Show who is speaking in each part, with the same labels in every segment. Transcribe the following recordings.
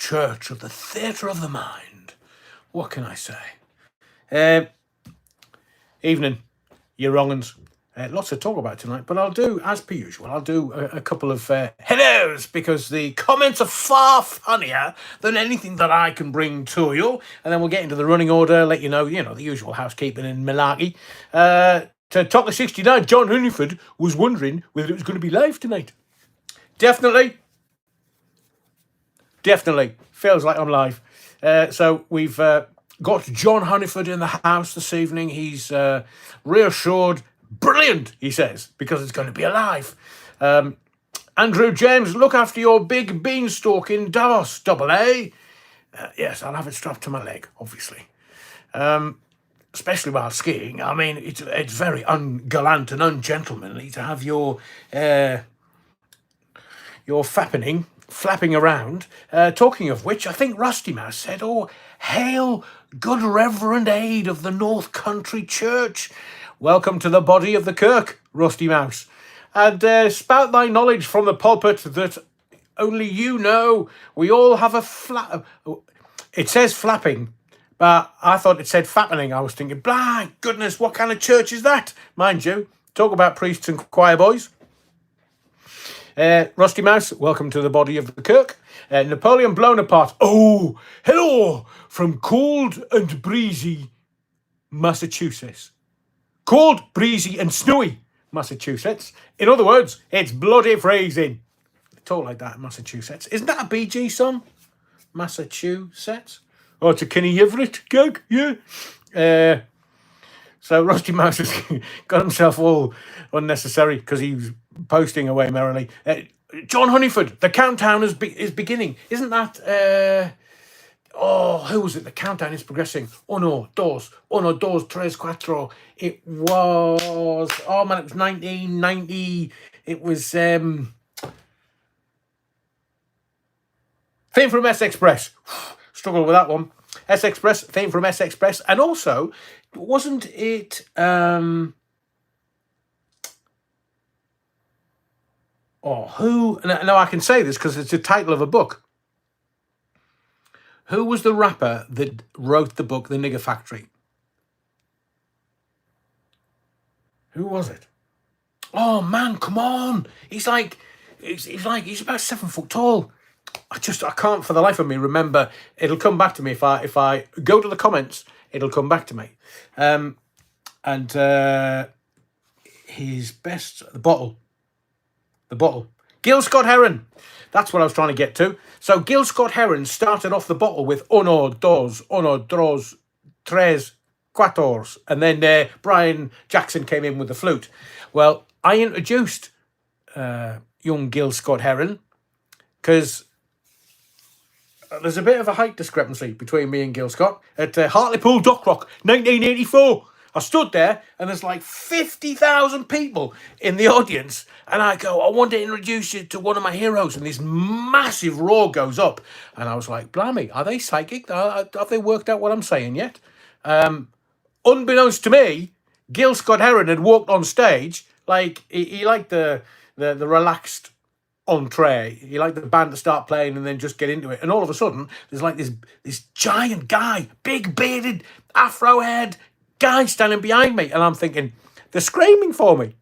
Speaker 1: church of the theatre of the mind. What can I say? Evening, you wrong-uns. Lots to talk about tonight, but I'll do, as per usual, I'll do a couple of hellos, because the comments are far funnier than anything that I can bring to you. And then we'll get into the running order, let you know, the usual housekeeping and malarkey. To Talk the 69, John Huniford was wondering whether it was going to be live tonight. Definitely. Feels like I'm live. So we've got John Huniford in the house this evening. He's reassured. Brilliant, he says, because it's going to be alive. Andrew James, look after your big beanstalk in Davos, double A. Yes, I'll have it strapped to my leg, obviously. Especially while skiing. I mean, it's very ungallant and ungentlemanly to have your flapping around. Talking of which, I think Rusty Mouse said, "Oh, hail, good Reverend Aid of the North Country Church. Welcome to the body of the kirk, Rusty Mouse. And spout thy knowledge from the pulpit that only you know. We all have a It says flapping, but I thought it said fappening. I was thinking, my goodness, what kind of church is that? Mind you, talk about priests and choir boys. Rusty Mouse, welcome to the body of the kirk. Napoleon blown apart. Oh, hello from cold and breezy Massachusetts. Cold, breezy and snowy Massachusetts. In other words, it's bloody freezing. They talk like that in Massachusetts. Isn't that a Bee Gees song? Massachusetts? Oh, it's a Kenny Everett gag, yeah. So Rusty Mouse has got himself all unnecessary because he was posting away merrily. John Huniford, the countdown is beginning. Isn't that... who was it? The countdown is progressing. Uno, dos, tres, cuatro. It was... Oh, man, it was 1990. It was... Theme from S Express. Struggle with that one. S Express, theme from S Express. And also, wasn't it... who... No, I can say this because it's the title of a book. Who was the rapper that wrote the book, The Nigger Factory? Who was it? Oh, man, come on. He's about 7 foot tall. I can't for the life of me remember. It'll come back to me if I go to the comments. It'll come back to me. His best, the bottle. Gil Scott-Heron. That's what I was trying to get to. So Gil Scott-Heron started off the bottle with uno, dos, tres, cuatro. And then Brian Jackson came in with the flute. Well, I introduced young Gil Scott-Heron because there's a bit of a height discrepancy between me and Gil Scott at Hartlepool Dock Rock, 1984. I stood there and there's like 50,000 people in the audience. And I go, I want to introduce you to one of my heroes. And this massive roar goes up. And I was like, blimey, are they psychic? Have they worked out what I'm saying yet? Unbeknownst to me, Gil Scott-Heron had walked on stage. Like, he liked the relaxed entree. He liked the band to start playing and then just get into it. And all of a sudden, there's like this giant guy, big bearded, afro head, guy standing behind me, and I'm thinking, they're screaming for me.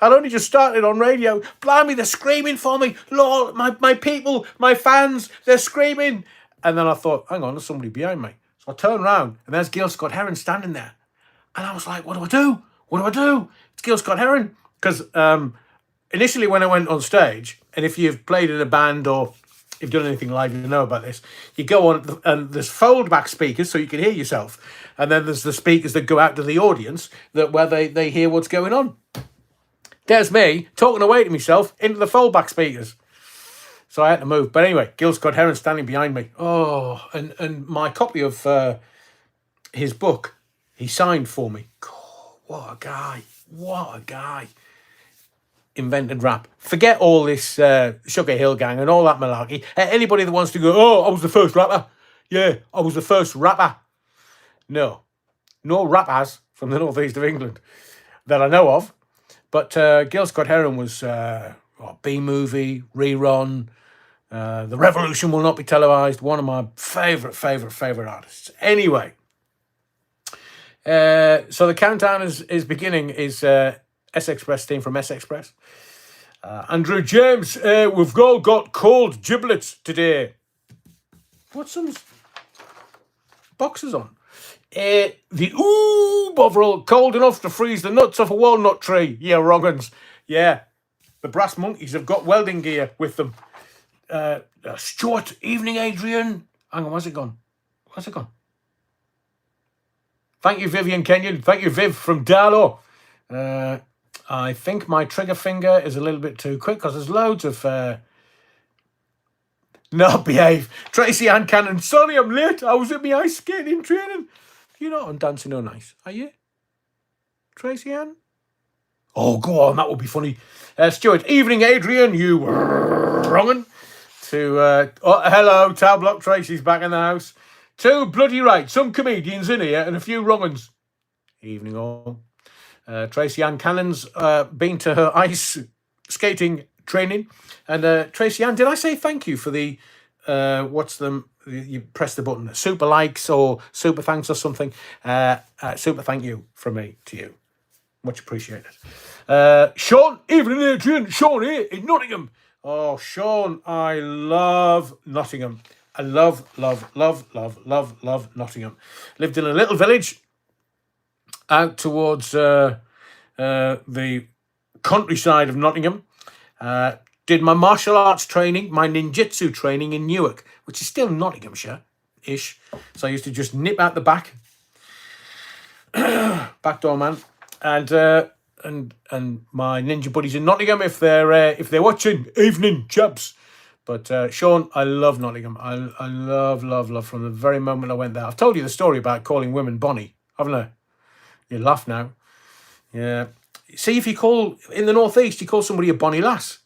Speaker 1: I'd only just started on radio. Blimey, they're screaming for me. Lord, my people, my fans, they're screaming. And then I thought, hang on, there's somebody behind me. So I turned around, and there's Gil Scott-Heron standing there. And I was like, what do I do? It's Gil Scott-Heron. Because initially when I went on stage, and if you've played in a band or you've done anything live, you know about this. You go on, and there's fold-back speakers so you can hear yourself. And then there's the speakers that go out to the audience where they hear what's going on. There's me talking away to myself into the fold-back speakers. So I had to move. But anyway, Gil Scott-Heron standing behind me. Oh, and my copy of his book, he signed for me. God, what a guy. Invented rap. Forget all this Sugar Hill Gang and all that malarkey. Anybody that wants to go, I was the first rapper. Yeah, I was the first rapper. No rappers from the northeast of England that I know of. But Gil Scott-Heron was B-Movie, Rerun, The Revolution will not be televised. One of my favourite artists. Anyway, so the countdown is beginning. Is S Express team from S Express. Andrew James, we've all got cold giblets today. Put some boxes on. The Bovril, cold enough to freeze the nuts off a walnut tree. Yeah, wrong'uns. Yeah, the brass monkeys have got welding gear with them. Stuart, evening, Adrian. Hang on, where's it gone? Thank you, Vivian Kenyon. Thank you, Viv from Darlow. I think my trigger finger is a little bit too quick because there's loads of... No, behave. Tracy Ann Cannon. Sorry, I'm late. I was at my ice skating training. You're not on Dancing on Ice, are you? Tracy Ann? Oh, go on. That would be funny. Stuart, evening, Adrian. You wrongin'. Hello, Tower Block. Tracy's back in the house. Too bloody right. Some comedians in here and a few wrong'uns. Evening all. Tracy Ann Cannon's been to her ice skating training. And Tracy Ann, did I say thank you for the, you press the button, super likes or super thanks or something. Super thank you from me to you. Much appreciated. Sean, evening Adrian, Sean here in Nottingham. Oh, Sean, I love Nottingham. I love Nottingham. Lived in a little village out towards the countryside of Nottingham. Did my martial arts training, my ninjutsu training in Newark, which is still Nottinghamshire-ish. So I used to just nip out the back door man, and my ninja buddies in Nottingham if they're watching. Evening, chaps. But Sean, I love Nottingham. I love from the very moment I went there. I've told you the story about calling women Bonnie, haven't I? You laugh now. Yeah. See, if you call in the northeast, you call somebody a bonny lass.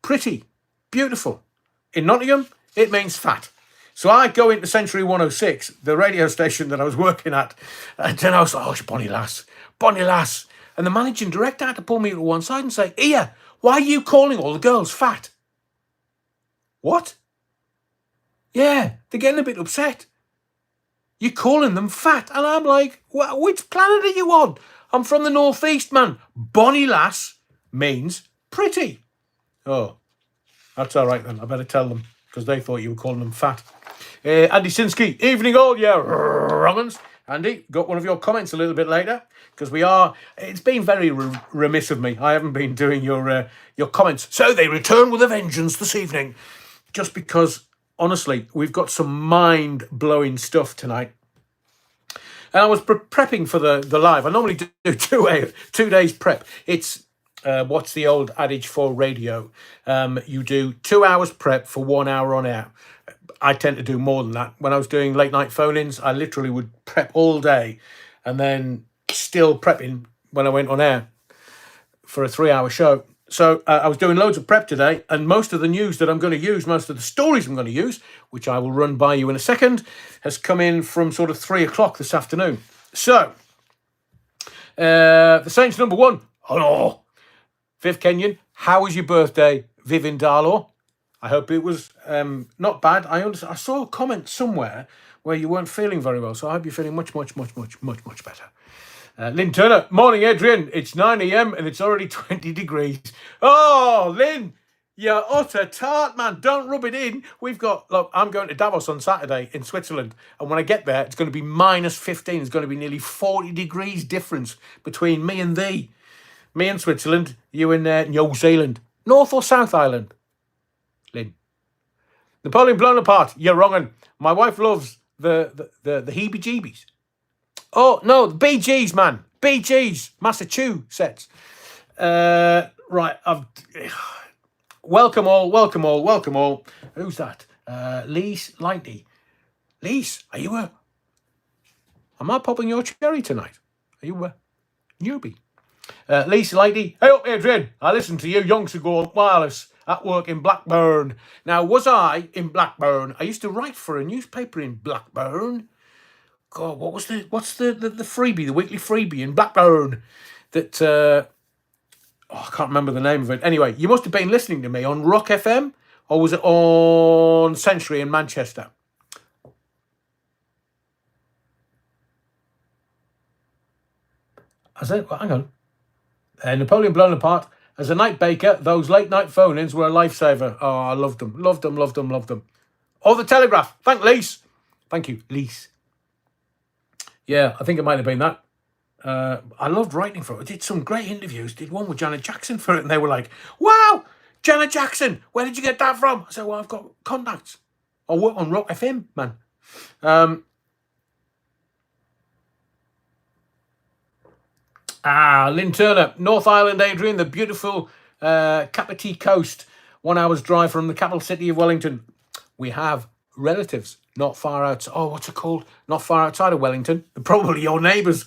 Speaker 1: Pretty, beautiful. In Nottingham, it means fat. So I go into Century 106, the radio station that I was working at, and then I was like, oh, bonny lass. And the managing director had to pull me to one side and say, Ia, why are you calling all the girls fat? What? Yeah, they're getting a bit upset. You're calling them fat. And I'm like, which planet are you on? I'm from the northeast, man. Bonny lass means pretty. Oh, that's all right then. I better tell them because they thought you were calling them fat. Andy Sinsky, evening all, yeah, wrong'uns. Andy, got one of your comments a little bit later because it's been very remiss of me. I haven't been doing your comments. So they return with a vengeance this evening just because, honestly, we've got some mind-blowing stuff tonight. And I was prepping for the live. I normally do 2 days prep. It's what's the old adage for radio? You do 2 hours prep for 1 hour on air. I tend to do more than that. When I was doing late night phone-ins, I literally would prep all day and then still prepping when I went on air for a 3-hour show. So I was doing loads of prep today, and most of the news that I'm going to use, most of the stories I'm going to use, which I will run by you in a second, has come in from sort of 3 o'clock this afternoon. So, the Saints number one. Hello. Viv Kenyon, how was your birthday, Viv in Darlow? I hope it was not bad. I saw a comment somewhere where you weren't feeling very well, so I hope you're feeling much better. Lynn Turner, morning, Adrian. It's 9 a.m. and it's already 20 degrees. Oh, Lynn, you're utter tart, man. Don't rub it in. Look, I'm going to Davos on Saturday in Switzerland, and when I get there, it's going to be minus 15. It's going to be nearly 40 degrees difference between me and thee. Me in Switzerland, you in New Zealand. North or South Island? Lynn. Napoleon blown apart. You're wrongin'. My wife loves the heebie-jeebies. Oh, no, the Bee Gees, man. Bee Gees, Massachusetts. Right, welcome all. Who's that? Lise Lighty. Lise, are you am I popping your cherry tonight? Are you a newbie? Lise Lighty. Hey up, Adrian. I listened to you yonks ago on wireless at work in Blackburn. Now, was I in Blackburn? I used to write for a newspaper in Blackburn. God, what's the freebie, the weekly freebie in Blackburn that I can't remember the name of it. Anyway, you must have been listening to me on Rock FM Or was it on Century in Manchester? I said, well, hang on. Napoleon blown apart. As a night baker, those late night phone-ins were a lifesaver. Oh, I loved them. Loved them, loved them, loved them. Oh, the Telegraph. Thank Lise. Thank you, Lise. Yeah, I think it might have been that. I loved writing for it. I did some great interviews. Did one with Janet Jackson for it, and they were like, wow, Janet Jackson, where did you get that from? I said, well, I've got contacts. I work on Rock FM, man. Lynn Turner, North Island, Adrian, the beautiful Kapiti Coast, 1 hour's drive from the capital city of Wellington. We have relatives not far outside. Oh, what's it called? Not far outside of Wellington. Probably your neighbours,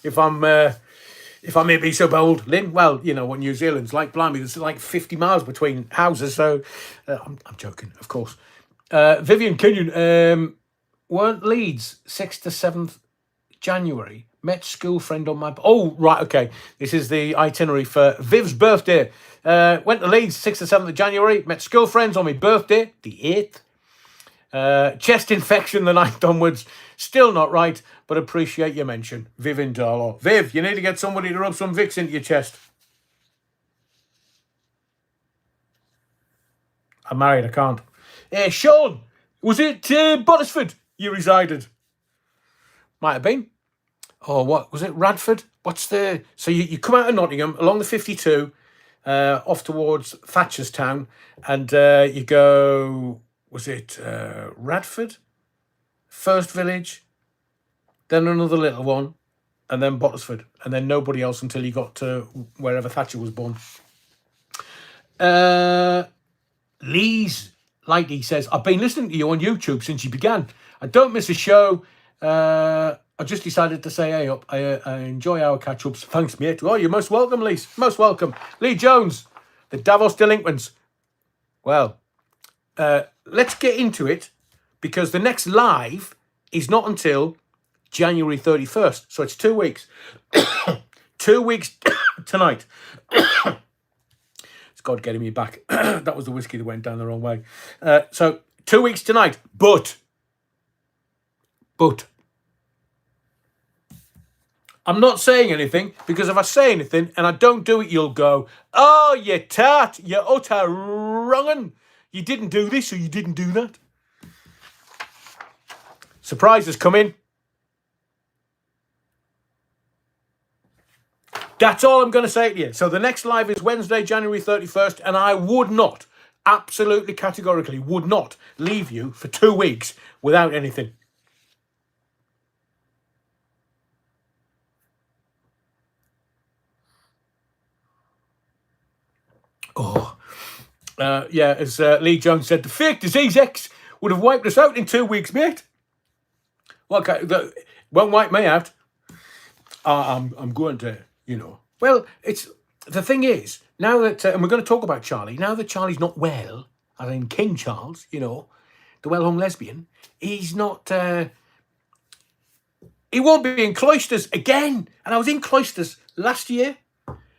Speaker 1: if I may be so bold, Lynn. Well, you know what New Zealand's like. Blimey, there's like 50 miles between houses. So I'm joking, of course. Vivian Kenyon, weren't Leeds 6th to 7th January? Met school friend on my... Oh, right, okay. This is the itinerary for Viv's birthday. Went to Leeds 6th to 7th of January. Met school friends on my birthday, the 8th. Chest infection the 9th onwards. Still not right, but appreciate your mention. Viv in Darlaw. Viv, you need to get somebody to rub some Vicks into your chest. I'm married, I can't. Sean, was it Bottisford you resided? Might have been. Oh, what was it? Radford? What's the... So you come out of Nottingham along the 52, off towards Thatcherstown, and you go... Was it Radford? First village, then another little one, and then Bottisford, and then nobody else until you got to wherever Thatcher was born. Lee's Lighty says, I've been listening to you on YouTube since you began. I don't miss a show. I just decided to say, hey up. I enjoy our catch-ups. Thanks, mate. Oh, you're most welcome, Lee. Most welcome. Lee Jones, the Davos delinquents. Well, let's get into it, because the next live is not until January 31st. So it's 2 weeks. 2 weeks tonight. It's God getting me back. That was the whiskey that went down the wrong way. So 2 weeks tonight. But I'm not saying anything, because if I say anything and I don't do it, you'll go, oh, you tart, you utter wrong'un. You didn't do this or you didn't do that. Surprises coming. That's all I'm going to say to you. So the next live is Wednesday, January 31st, and I would not, absolutely categorically, would not leave you for 2 weeks without anything. Oh, yeah, as Lee Jones said, the fake disease X would have wiped us out in 2 weeks, mate. Well, okay, won't wipe me out. I'm going to, you know. Well, it's the thing is, now that, and we're going to talk about Charlie, now that Charlie's not well, as in King Charles, you know, the well-hung lesbian, he's not, he won't be in Cloisters again. And I was in Cloisters last year,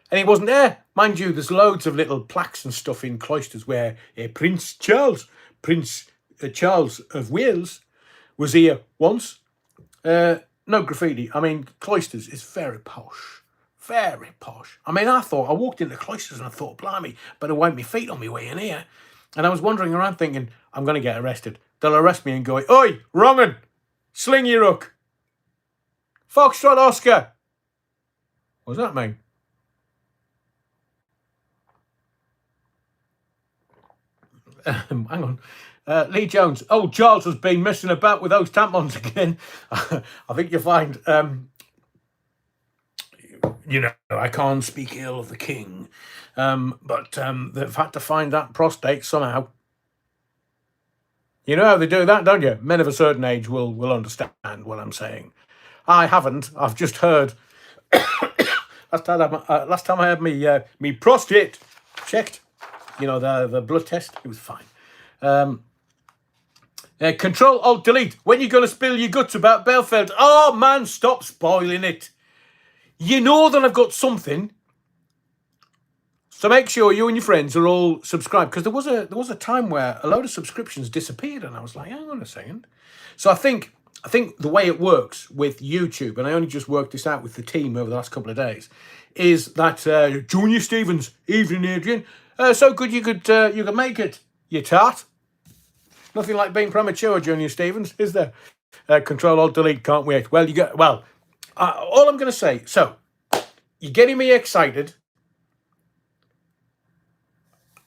Speaker 1: and he wasn't there. Mind you, there's loads of little plaques and stuff in Cloisters where Prince Charles of Wales was here once. No graffiti. I mean, Cloisters is very posh. Very posh. I mean, I walked into Cloisters and I thought, blimey, better wipe my feet on my way in here. And I was wandering around thinking, I'm going to get arrested. They'll arrest me and go, oi, wrong'un, sling your hook. Foxtrot Oscar. What does that mean? Hang on. Lee Jones. Oh, Charles has been messing about with those tampons again. I think you'll find, you know, I can't speak ill of the king, but they've had to find that prostate somehow. You know how they do that, don't you? Men of a certain age will understand what I'm saying. I haven't. I've just heard. Last time I had me prostate checked, you know, the blood test, it was fine. Control Alt Delete. When you gonna spill your guts about Belfeld? Oh man, stop spoiling it. You know that I've got something So make sure you and your friends are all subscribed, because there was a time where a load of subscriptions disappeared, and I was like, hang on a second. So I think the way it works with YouTube, and I only just worked this out with the team over the last couple of days, is that Junior Stevens, evening Adrian, so good you could make it, you tart. Nothing like being premature, Junior Stevens, is there? Control Alt Delete, can't wait. Well, all I'm going to say. So you're getting me excited,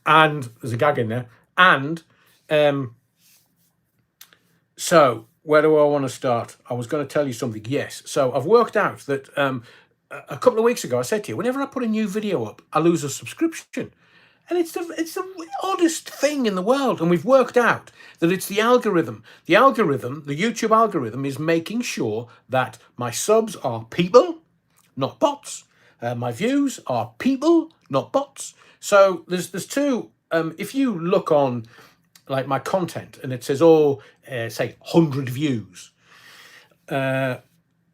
Speaker 1: and there's a gag in there, and so where do I want to start? I was going to tell you something. Yes. So I've worked out that a couple of weeks ago I said to you, whenever I put a new video up, I lose a subscription. And it's the oddest thing in the world. And we've worked out that it's the algorithm. The YouTube algorithm is making sure that my subs are people, not bots. My views are people, not bots. So there's two. If you look on like my content and it says, say 100 views, and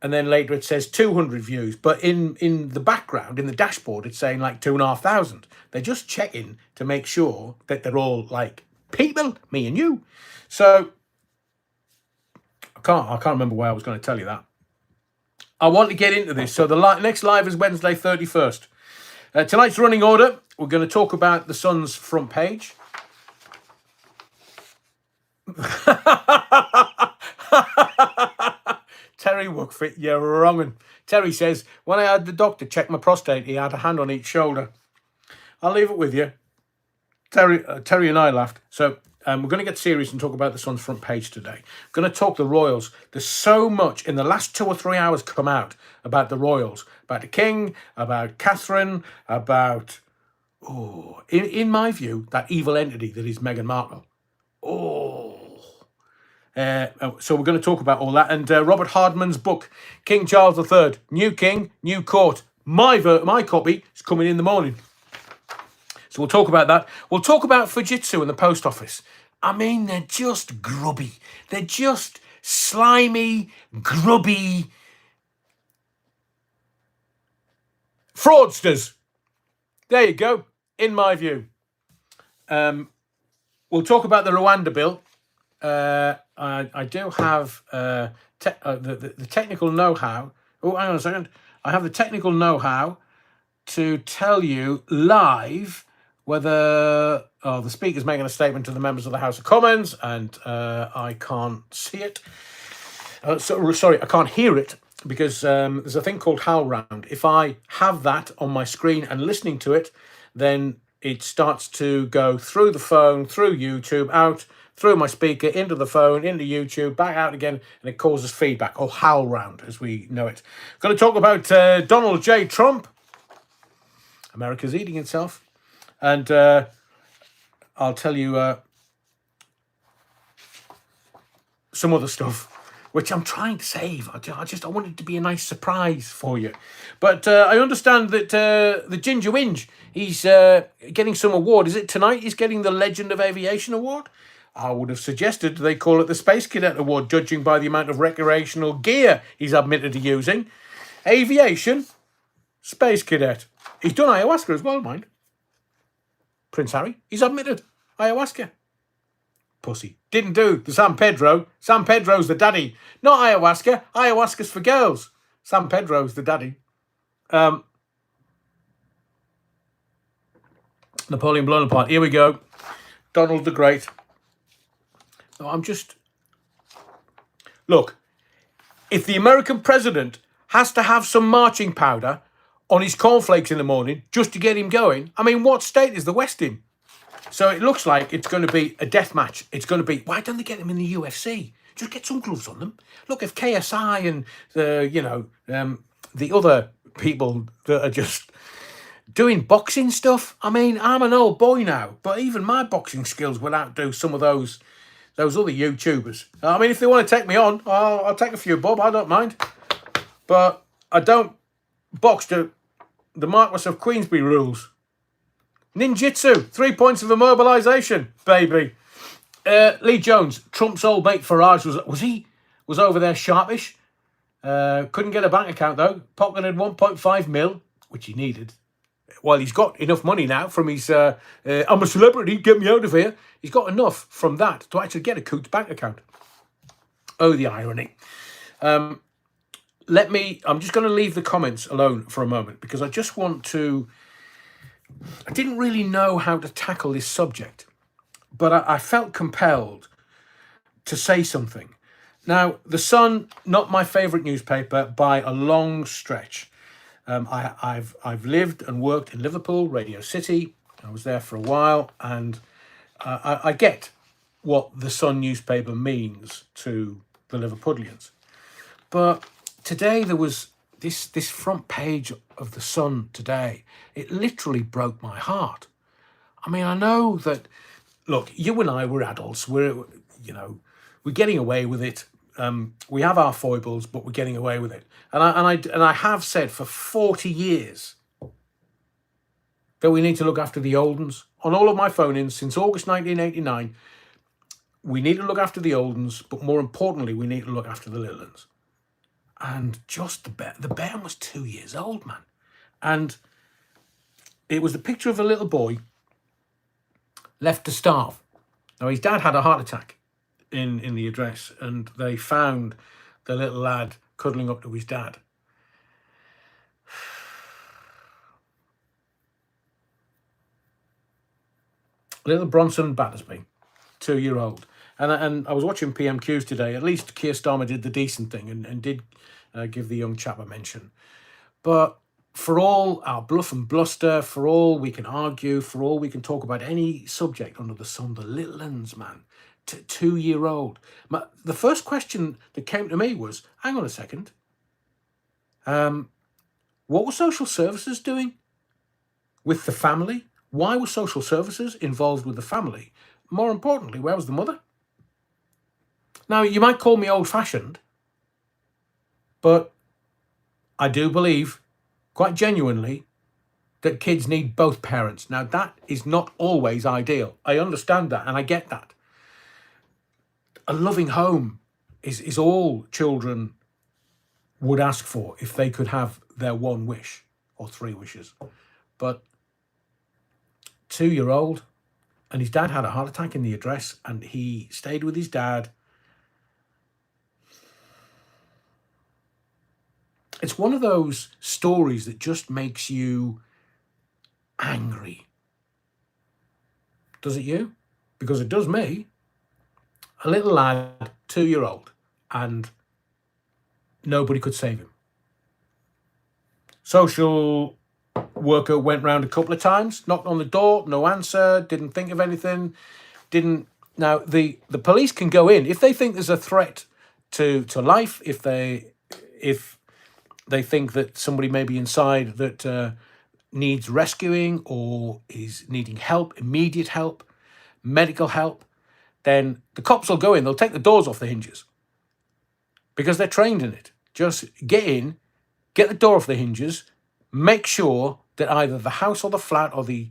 Speaker 1: then later it says 200 views, but in the background, in the dashboard, it's saying like 2,500. They're just checking to make sure that they're all like people, me and you. So I can't remember why I was going to tell you that. I want to get into this. So the next live is Wednesday 31st. Tonight's running order, we're going to talk about the Sun's front page. Terry Wookfit, you're wrong. Terry says, when I had the doctor check my prostate, he had a hand on each shoulder. I'll leave it with you. Terry and I laughed. So we're going to get serious and talk about the Sun's front page today. We're going to talk the Royals. There's so much in the last 2 or 3 hours come out about the Royals, about the King, about Catherine, about, in my view, that evil entity that is Meghan Markle. So we're going to talk about all that. And Robert Hardman's book, King Charles III, New King, New Court. My copy is coming in the morning. So we'll talk about that. We'll talk about Fujitsu and the post office. I mean, they're just grubby. They're just slimy, grubby fraudsters. There you go, in my view. We'll talk about the Rwanda bill. I do have the technical know-how. Oh, hang on a second. I have the technical know-how to tell you live whether the Speaker's making a statement to the members of the House of Commons, and I can't see it. Sorry, I can't hear it, because there's a thing called HowlRound. If I have that on my screen and listening to it, then it starts to go through the phone, through YouTube, out through my speaker, into the phone, into YouTube, back out again, and it causes feedback, or HowlRound as we know it. Going to talk about Donald J. Trump. America's eating itself. And I'll tell you some other stuff, which I'm trying to save. I want it to be a nice surprise for you. But I understand that the Ginger Winge, he's getting some award. Is it tonight he's getting the Legend of Aviation Award? I would have suggested they call it the Space Cadet Award, judging by the amount of recreational gear he's admitted to using. Aviation, Space Cadet. He's done ayahuasca as well, mind. Prince Harry, he's admitted ayahuasca. Pussy. Didn't do the San Pedro. San Pedro's the daddy. Not ayahuasca. Ayahuasca's for girls. San Pedro's the daddy. Napoleon Bonaparte. Here we go. Donald the Great. No, look, if the American president has to have some marching powder on his cornflakes in the morning just to get him going, I mean, what state is the West in? So it looks like it's going to be a death match. It's going to be, why don't they get them in the UFC? Just get some gloves on them. Look, if KSI and the other people that are just doing boxing stuff, I mean, I'm an old boy now, but even my boxing skills will outdo some of those other YouTubers. I mean, if they want to take me on, I'll take a few, Bob. I don't mind. But I don't box to the Marquess of Queensberry rules. Ninjutsu, 3 points of immobilization, baby. Lee Jones, Trump's old mate Farage, was over there sharpish. Couldn't get a bank account, though. Pocketed 1.5 mil, which he needed. Well, he's got enough money now from his I'm a celebrity, get me out of here. He's got enough from that to actually get a Coutts bank account. Oh, the irony. I'm just going to leave the comments alone for a moment because I just want to, I didn't really know how to tackle this subject, but I felt compelled to say something. Now, The Sun, not my favourite newspaper by a long stretch. I've lived and worked in Liverpool, Radio City. I was there for a while, and I get what the Sun newspaper means to the Liverpudlians. But today there was this front page of the Sun today. It literally broke my heart. I mean, I know that, look, you and I, we're adults. We're getting away with it. We have our foibles, but we're getting away with it. And I have said for 40 years that we need to look after the old uns. On all of my phone-ins since August 1989, we need to look after the old uns, but more importantly, we need to look after the little uns. And just the bairn was 2 years old, man. And it was the picture of a little boy left to starve. Now, his dad had a heart attack in the address, and they found the little lad cuddling up to his dad. Little Bronson Battersby, 2-year-old. And I was watching PMQs today. At least Keir Starmer did the decent thing and did give the young chap a mention. But for all our bluff and bluster, for all we can argue, for all we can talk about any subject under the sun, the little uns, man, 2-year-old. The first question that came to me was, hang on a second. What were social services doing with the family? Why were social services involved with the family? More importantly, where was the mother? Now, you might call me old-fashioned, but I do believe, quite genuinely, that kids need both parents. Now, that is not always ideal. I understand that, and I get that. A loving home is all children would ask for if they could have their one wish, or 3 wishes. But 2-year-old, and his dad had a heart attack in the address, and he stayed with his dad. It's one of those stories that just makes you angry. Does it you? Because it does me. A little lad, 2-year-old, and nobody could save him. Social worker went round a couple of times, knocked on the door, no answer, didn't think of anything, Now, the police can go in if they think there's a threat to life, if they think that somebody may be inside that needs rescuing or is needing help, immediate help, medical help, then the cops will go in. They'll take the doors off the hinges because they're trained in it. Just get in, get the door off the hinges, make sure that either the house or the flat or the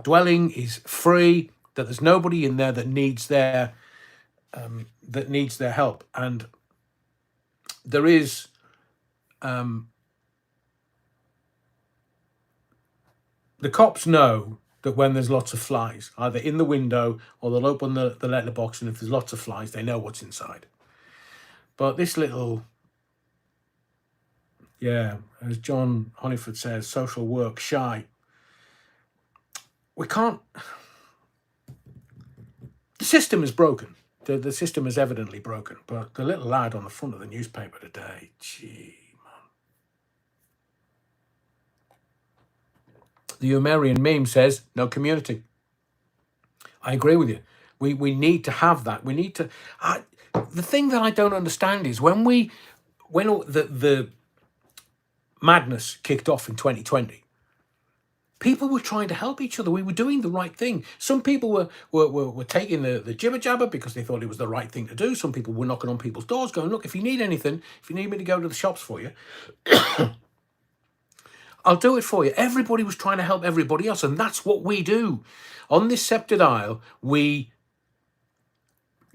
Speaker 1: dwelling is free, that there's nobody in there that needs their help. And there is the cops know that when there's lots of flies, either in the window or they'll open the letterbox, and if there's lots of flies, they know what's inside. But this little, as John Honeyford says, social work shy. We can't. The system is broken. The system is evidently broken. But the little lad on the front of the newspaper today, gee, man. The Umerian meme says, no community. I agree with you. We need to have that. We need to. The thing that I don't understand is when the madness kicked off in 2020, people were trying to help each other. We were doing the right thing. Some people were taking the jibber jabber because they thought it was the right thing to do. Some people were knocking on people's doors going, look, if you need anything, if you need me to go to the shops for you, I'll do it for you. Everybody was trying to help everybody else, and that's what we do. On this sceptred isle, we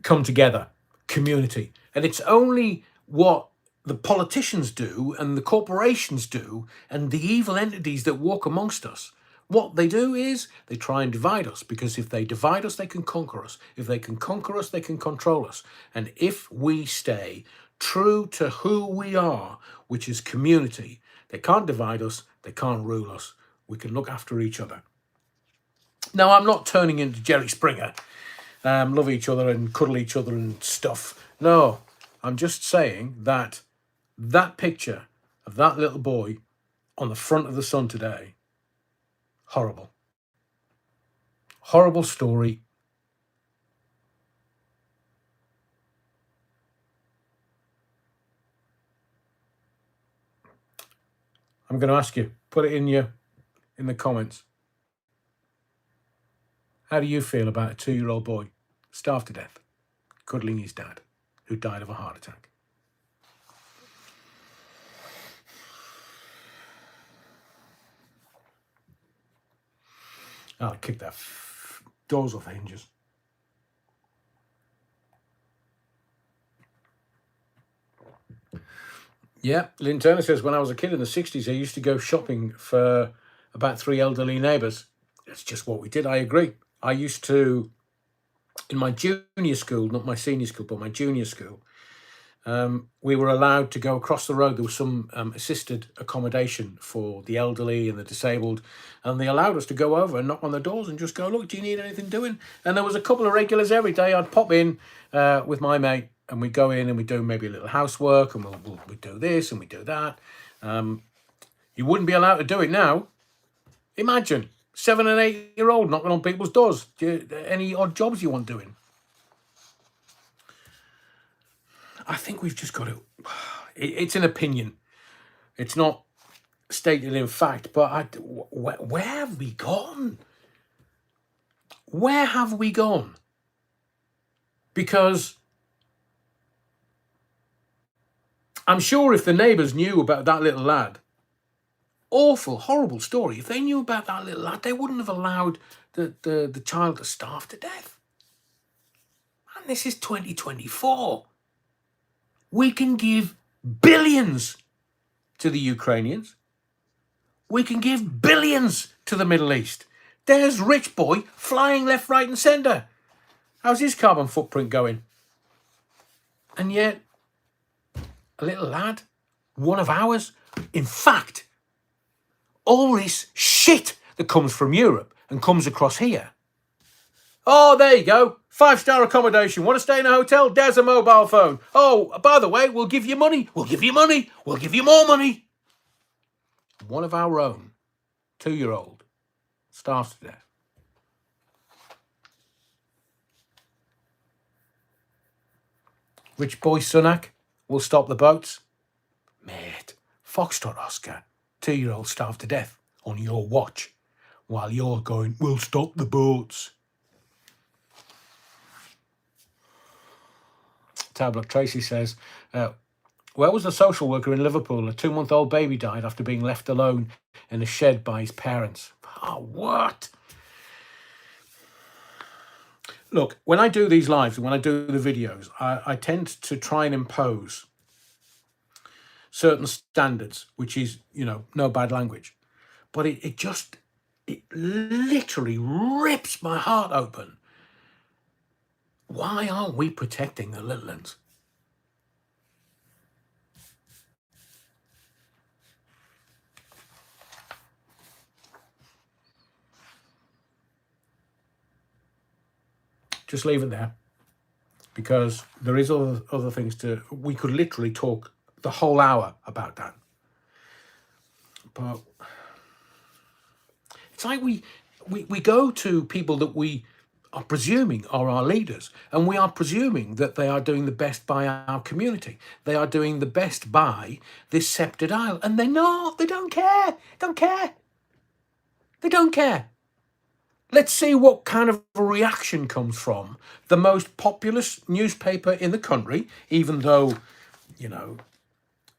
Speaker 1: come together, community. And it's only what the politicians do and the corporations do and the evil entities that walk amongst us, what they do is they try and divide us, because if they divide us, they can conquer us. If they can conquer us, they can control us. And if we stay true to who we are, which is community, they can't divide us, they can't rule us. We can look after each other. Now, I'm not turning into Jerry Springer, love each other and cuddle each other and stuff. No, I'm just saying that that picture of that little boy on the front of the Sun today, horrible. Horrible story. I'm going to ask you, put it in the comments. How do you feel about a 2-year-old boy starved to death, cuddling his dad, who died of a heart attack? I'll kick that doors off the hinges. Yeah, Lynn Turner says, when I was a kid in the 60s, I used to go shopping for about 3 elderly neighbours. That's just what we did. I agree. I used to, in my junior school, not my senior school, but my junior school, we were allowed to go across the road. There was some assisted accommodation for the elderly and the disabled, and they allowed us to go over and knock on the doors and just go, look, do you need anything doing? And there was a couple of regulars every day. I'd pop in with my mate, and we'd go in and we'd do maybe a little housework, and we'd do this and we'd do that. You wouldn't be allowed to do it now. Imagine 7 and 8-year-old knocking on people's doors. Any odd jobs you want doing? I think we've just got to. It's an opinion. It's not stated in fact. But where have we gone? Where have we gone? Because I'm sure if the neighbours knew about that little lad, awful, horrible story. If they knew about that little lad, they wouldn't have allowed the child to starve to death. And this is 2024. We can give billions to the Ukrainians. We can give billions to the Middle East. There's Rich Boy flying left, right and centre. How's his carbon footprint going? And yet, a little lad, one of ours. In fact, all this shit that comes from Europe and comes across here. Oh, there you go. 5-star accommodation. Want to stay in a hotel? There's a mobile phone. Oh, by the way, we'll give you money. We'll give you money. We'll give you more money. One of our own, 2-year-old, starves to death. Rich boy Sunak will stop the boats. Mate, Foxtrot Oscar, 2-year-old starved to death on your watch, while you're going, we'll stop the boats. Tablet Tracy says, where was the social worker in Liverpool? A 2-month-old baby died after being left alone in a shed by his parents. Oh, what? Look, when I do these lives and when I do the videos, I tend to try and impose certain standards, which is, no bad language. But it literally rips my heart open. Why aren't we protecting the little ones? Just leave it there, because there is other things we could literally talk the whole hour about that. But it's like we go to people that we are presuming are our leaders, and we are presuming that they are doing the best by our community. They are doing the best by this sceptred isle, and they're not. They don't care. They don't care. Let's see what kind of a reaction comes from the most populous newspaper in the country, even though,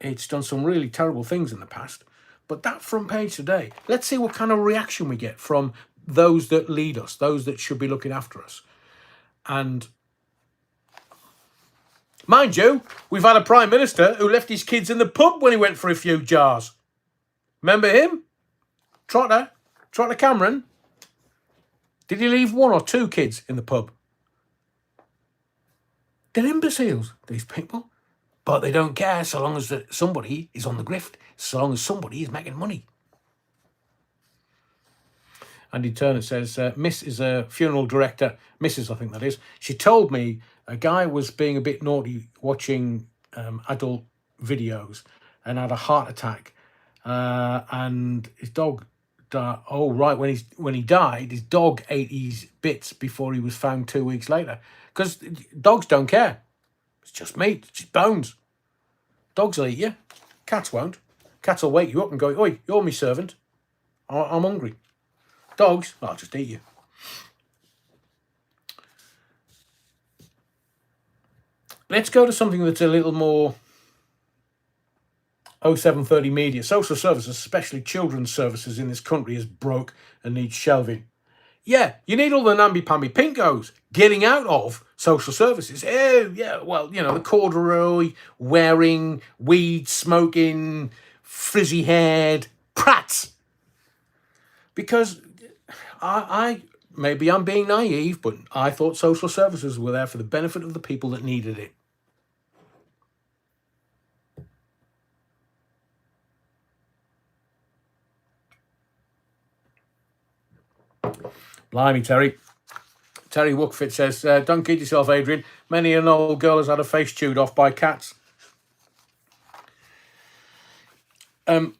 Speaker 1: it's done some really terrible things in the past. But that front page today, let's see what kind of reaction we get from those that lead us, those that should be looking after us. And Mind you, we've had a Prime Minister who left his kids in the pub when he went for a few jars. Remember him? Trotter Cameron. Did he leave 1 or 2 kids in the pub? They're imbeciles, these people. But they don't care so long as somebody is on the grift, so long as somebody is making money. Andy Turner says, Miss is a funeral director. Mrs., I think that is. She told me a guy was being a bit naughty watching adult videos and had a heart attack. And his dog died. Oh, right. When he died, his dog ate his bits before he was found 2 weeks later. Because dogs don't care. It's just meat. It's just bones. Dogs will eat you. Cats won't. Cats will wake you up and go, oi, you're my servant. I'm hungry. Dogs, I'll just eat you. Let's go to something that's a little more 0730 media. Social services, especially children's services in this country, is broke and needs shelving. Yeah, you need all the namby-pamby pinkos getting out of social services. Oh, yeah, well, the corduroy wearing, weed smoking, frizzy-haired prats. Because maybe I'm being naive, but I thought social services were there for the benefit of the people that needed it. Blimey, Terry. Terry Wookfit says, don't kid yourself, Adrian. Many an old girl has had her face chewed off by cats. That's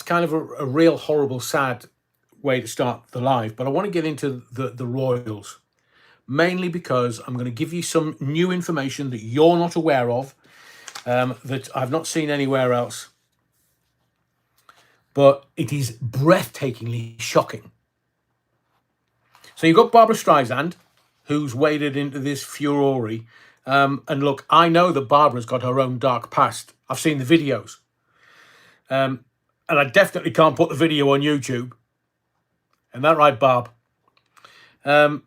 Speaker 1: kind of a real horrible, sad way to start the live, but I want to get into the royals, mainly because I'm going to give you some new information that you're not aware of, that I've not seen anywhere else, but it is breathtakingly shocking. So you've got Barbara Streisand, who's waded into this furore, and look, I know that Barbara's got her own dark past. I've seen the videos, and I definitely can't put the video on YouTube. Isn't that right, Barb? But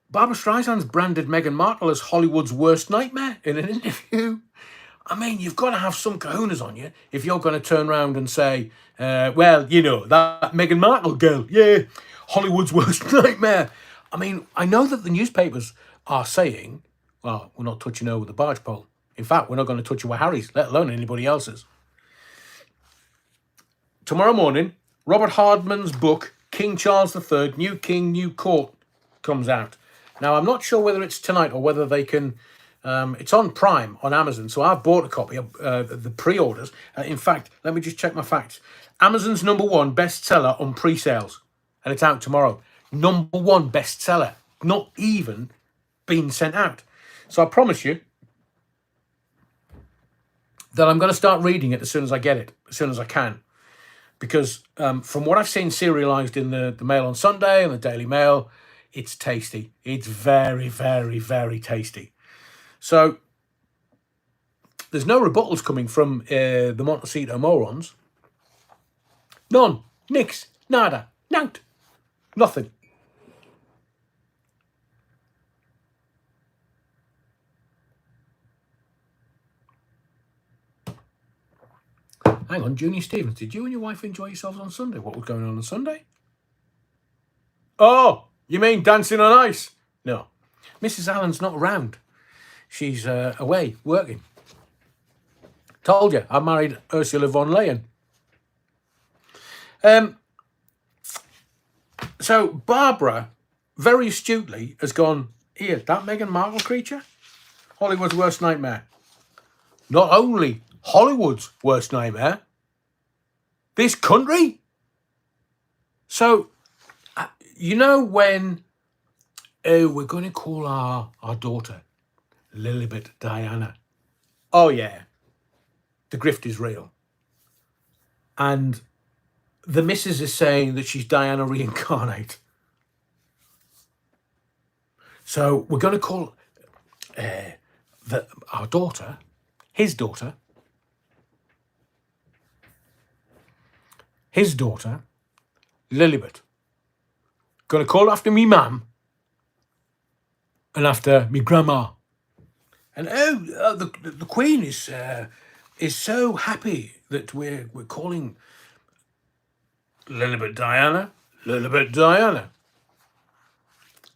Speaker 1: Barbara Streisand's branded Meghan Markle as Hollywood's worst nightmare in an interview. I mean, you've got to have some kahunas on you if you're going to turn around and say, that Meghan Markle girl, yeah, Hollywood's worst nightmare. I mean, I know that the newspapers are saying, well, we're not touching her with a barge pole. In fact, we're not going to touch her with Harry's, let alone anybody else's. Tomorrow morning, Robert Hardman's book, King Charles III, New King, New Court, comes out. Now, I'm not sure whether it's tonight or whether they can... it's on Prime on Amazon, so I've bought a copy of the pre-orders. In fact, let me just check my facts. Amazon's #1 bestseller on pre-sales, and it's out tomorrow. #1 bestseller, not even been sent out. So I promise you that I'm going to start reading it as soon as I get it, as soon as I can. Because from what I've seen serialised in the Mail on Sunday and the Daily Mail, it's tasty. It's very, very, very tasty. So there's no rebuttals coming from the Montecito morons. None. Nix. Nada. Nout. Nothing. Hang on, Junior Stevens, did you and your wife enjoy yourselves on Sunday? What was going on Sunday? Oh, you mean dancing on ice? No. Mrs. Allen's not around. She's away, working. Told you, I married Ursula von Leyen. So Barbara, very astutely, has gone, here, that Meghan Markle creature? Hollywood's worst nightmare. Not only Hollywood's worst nightmare, this country? So, when we're going to call our daughter Lilibet Diana. Oh, yeah. The grift is real. And the missus is saying that she's Diana reincarnate. So we're going to call our daughter, his daughter, Lilibet. Going to call after me mum. and after me grandma. And the Queen is so happy that we're calling Lilibet Diana, Lilibet Diana.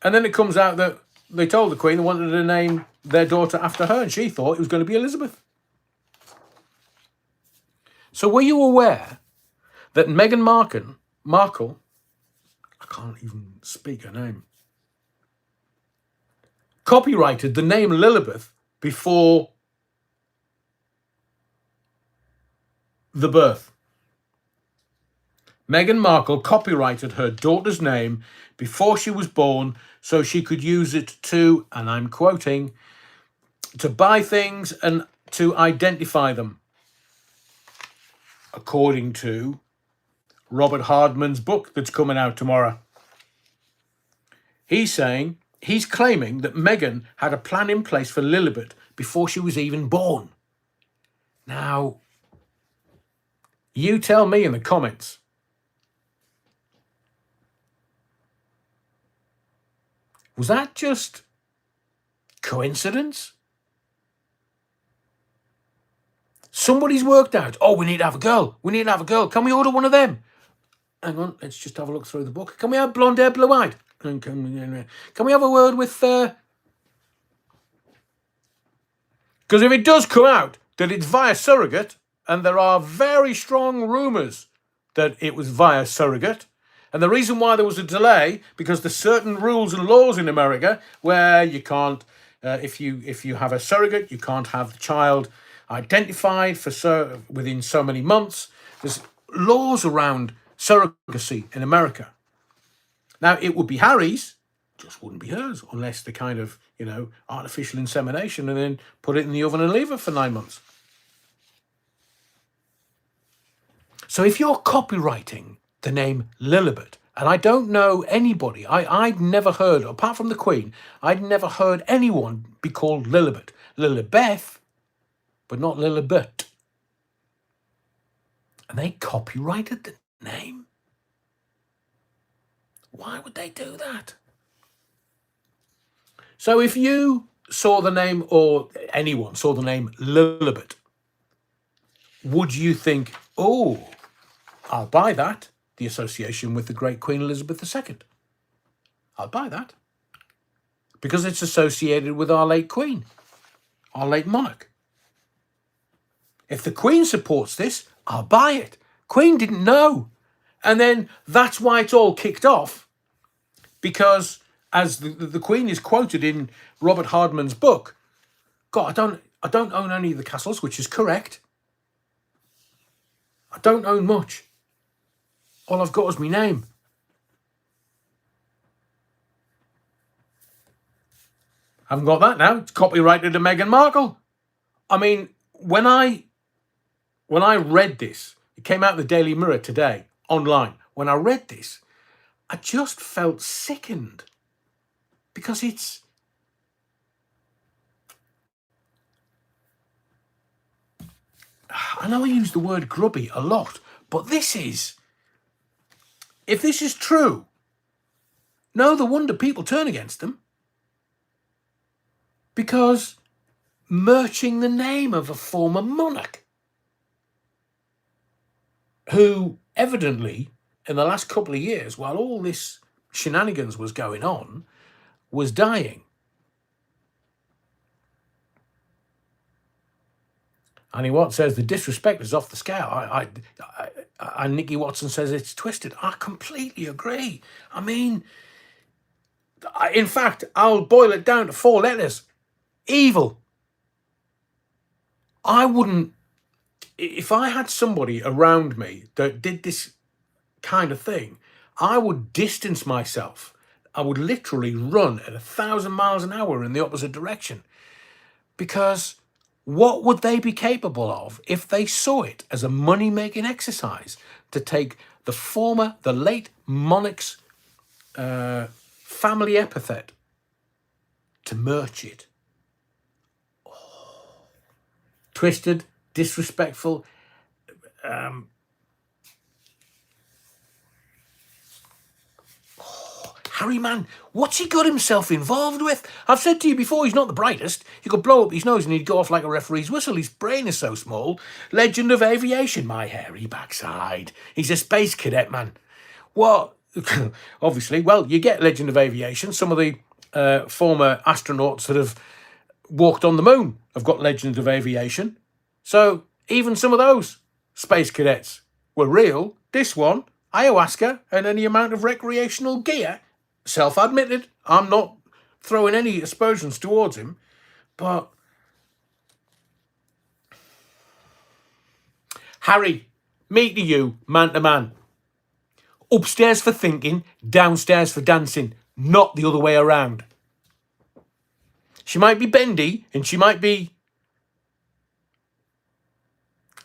Speaker 1: And then it comes out that they told the Queen they wanted to name their daughter after her, and she thought it was going to be Elizabeth. So were you aware that Meghan Markle, I can't even speak her name, copyrighted the name Lilibet before the birth? Meghan Markle copyrighted her daughter's name before she was born so she could use it to, and I'm quoting, to buy things and to identify them, according to Robert Hardman's book that's coming out tomorrow. He's claiming that Meghan had a plan in place for Lilibet before she was even born. Now, you tell me in the comments, was that just coincidence? Somebody's worked out, oh, we need to have a girl. We need to have a girl. Can we order one of them? Hang on, let's just have a look through the book. Can we have blonde hair, blue-eyed? Can we have a word with... Because if it does come out that it's via surrogate, and there are very strong rumours that it was via surrogate, and the reason why there was a delay, because there's certain rules and laws in America where you can't, if you have a surrogate, you can't have the child identified for within so many months. There's laws around surrogacy in America. Now, it would be Harry's, just wouldn't be hers, unless the kind of, artificial insemination and then put it in the oven and leave it for 9 months. So if you're copywriting the name Lilibet, and I don't know anybody, I'd never heard, apart from the Queen, I'd never heard anyone be called Lilibet. Lilibeth, but not Lilibet. And they copyrighted the name. Why would they do that? So if you saw the name, or anyone saw the name Lilibet, would you think, oh, I'll buy that, the association with the great Queen Elizabeth II. I'll buy that. Because it's associated with our late Queen, our late monarch. If the Queen supports this, I'll buy it. Queen didn't know. And then that's why it's all kicked off. Because as the Queen is quoted in Robert Hardman's book, God, I don't own any of the castles, which is correct. I don't own much. All I've got is my name. I haven't got that now. It's copyrighted to Meghan Markle. I mean, when I read this, it came out in the Daily Mirror today, online. When I read this, I just felt sickened. Because it's... I know I use the word grubby a lot, but this is... If this is true, no wonder people turn against them. Because merching the name of a former monarch who evidently, in the last couple of years, while all this shenanigans was going on, was dying. Annie Watt says the disrespect is off the scale. And Nikki Watson says it's twisted. I completely agree. I mean, in fact, I'll boil it down to 4 letters. Evil. I wouldn't, if I had somebody around me that did this kind of thing, I would distance myself. I would literally run at 1,000 miles an hour in the opposite direction. Because what would they be capable of if they saw it as a money-making exercise to take the late monarch's family epithet to merch it? Oh. Twisted, disrespectful, Harry, man, what's he got himself involved with? I've said to you before, he's not the brightest. He could blow up his nose and he'd go off like a referee's whistle. His brain is so small. Legend of aviation, my hairy backside. He's a space cadet, man. What? Obviously, well, you get Legend of Aviation. Some of the former astronauts that have walked on the moon have got Legend of Aviation. So even some of those space cadets were real. This one, ayahuasca and any amount of recreational gear, self-admitted. I'm not throwing any aspersions towards him, but Harry, me to you, man to man. Upstairs for thinking, downstairs for dancing, not the other way around. She might be bendy and she might be...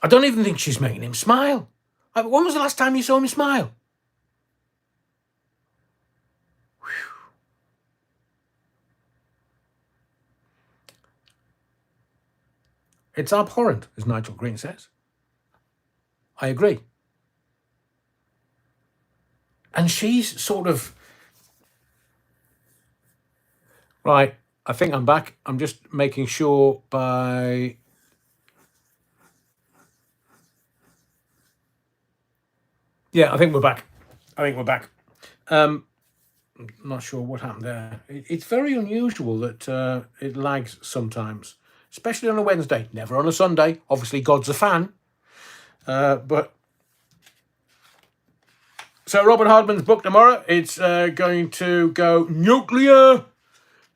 Speaker 1: I don't even think she's making him smile. When was the last time you saw him smile? Whew. It's abhorrent, as Nigel Green says. I agree. And she's sort of... Right, I think I'm back. I'm just making sure by... Yeah, I think we're back. I'm not sure what happened there. It's very unusual that it lags sometimes, especially on a Wednesday. Never on a Sunday. Obviously, God's a fan. But... So Robert Hardman's book tomorrow, it's going to go nuclear.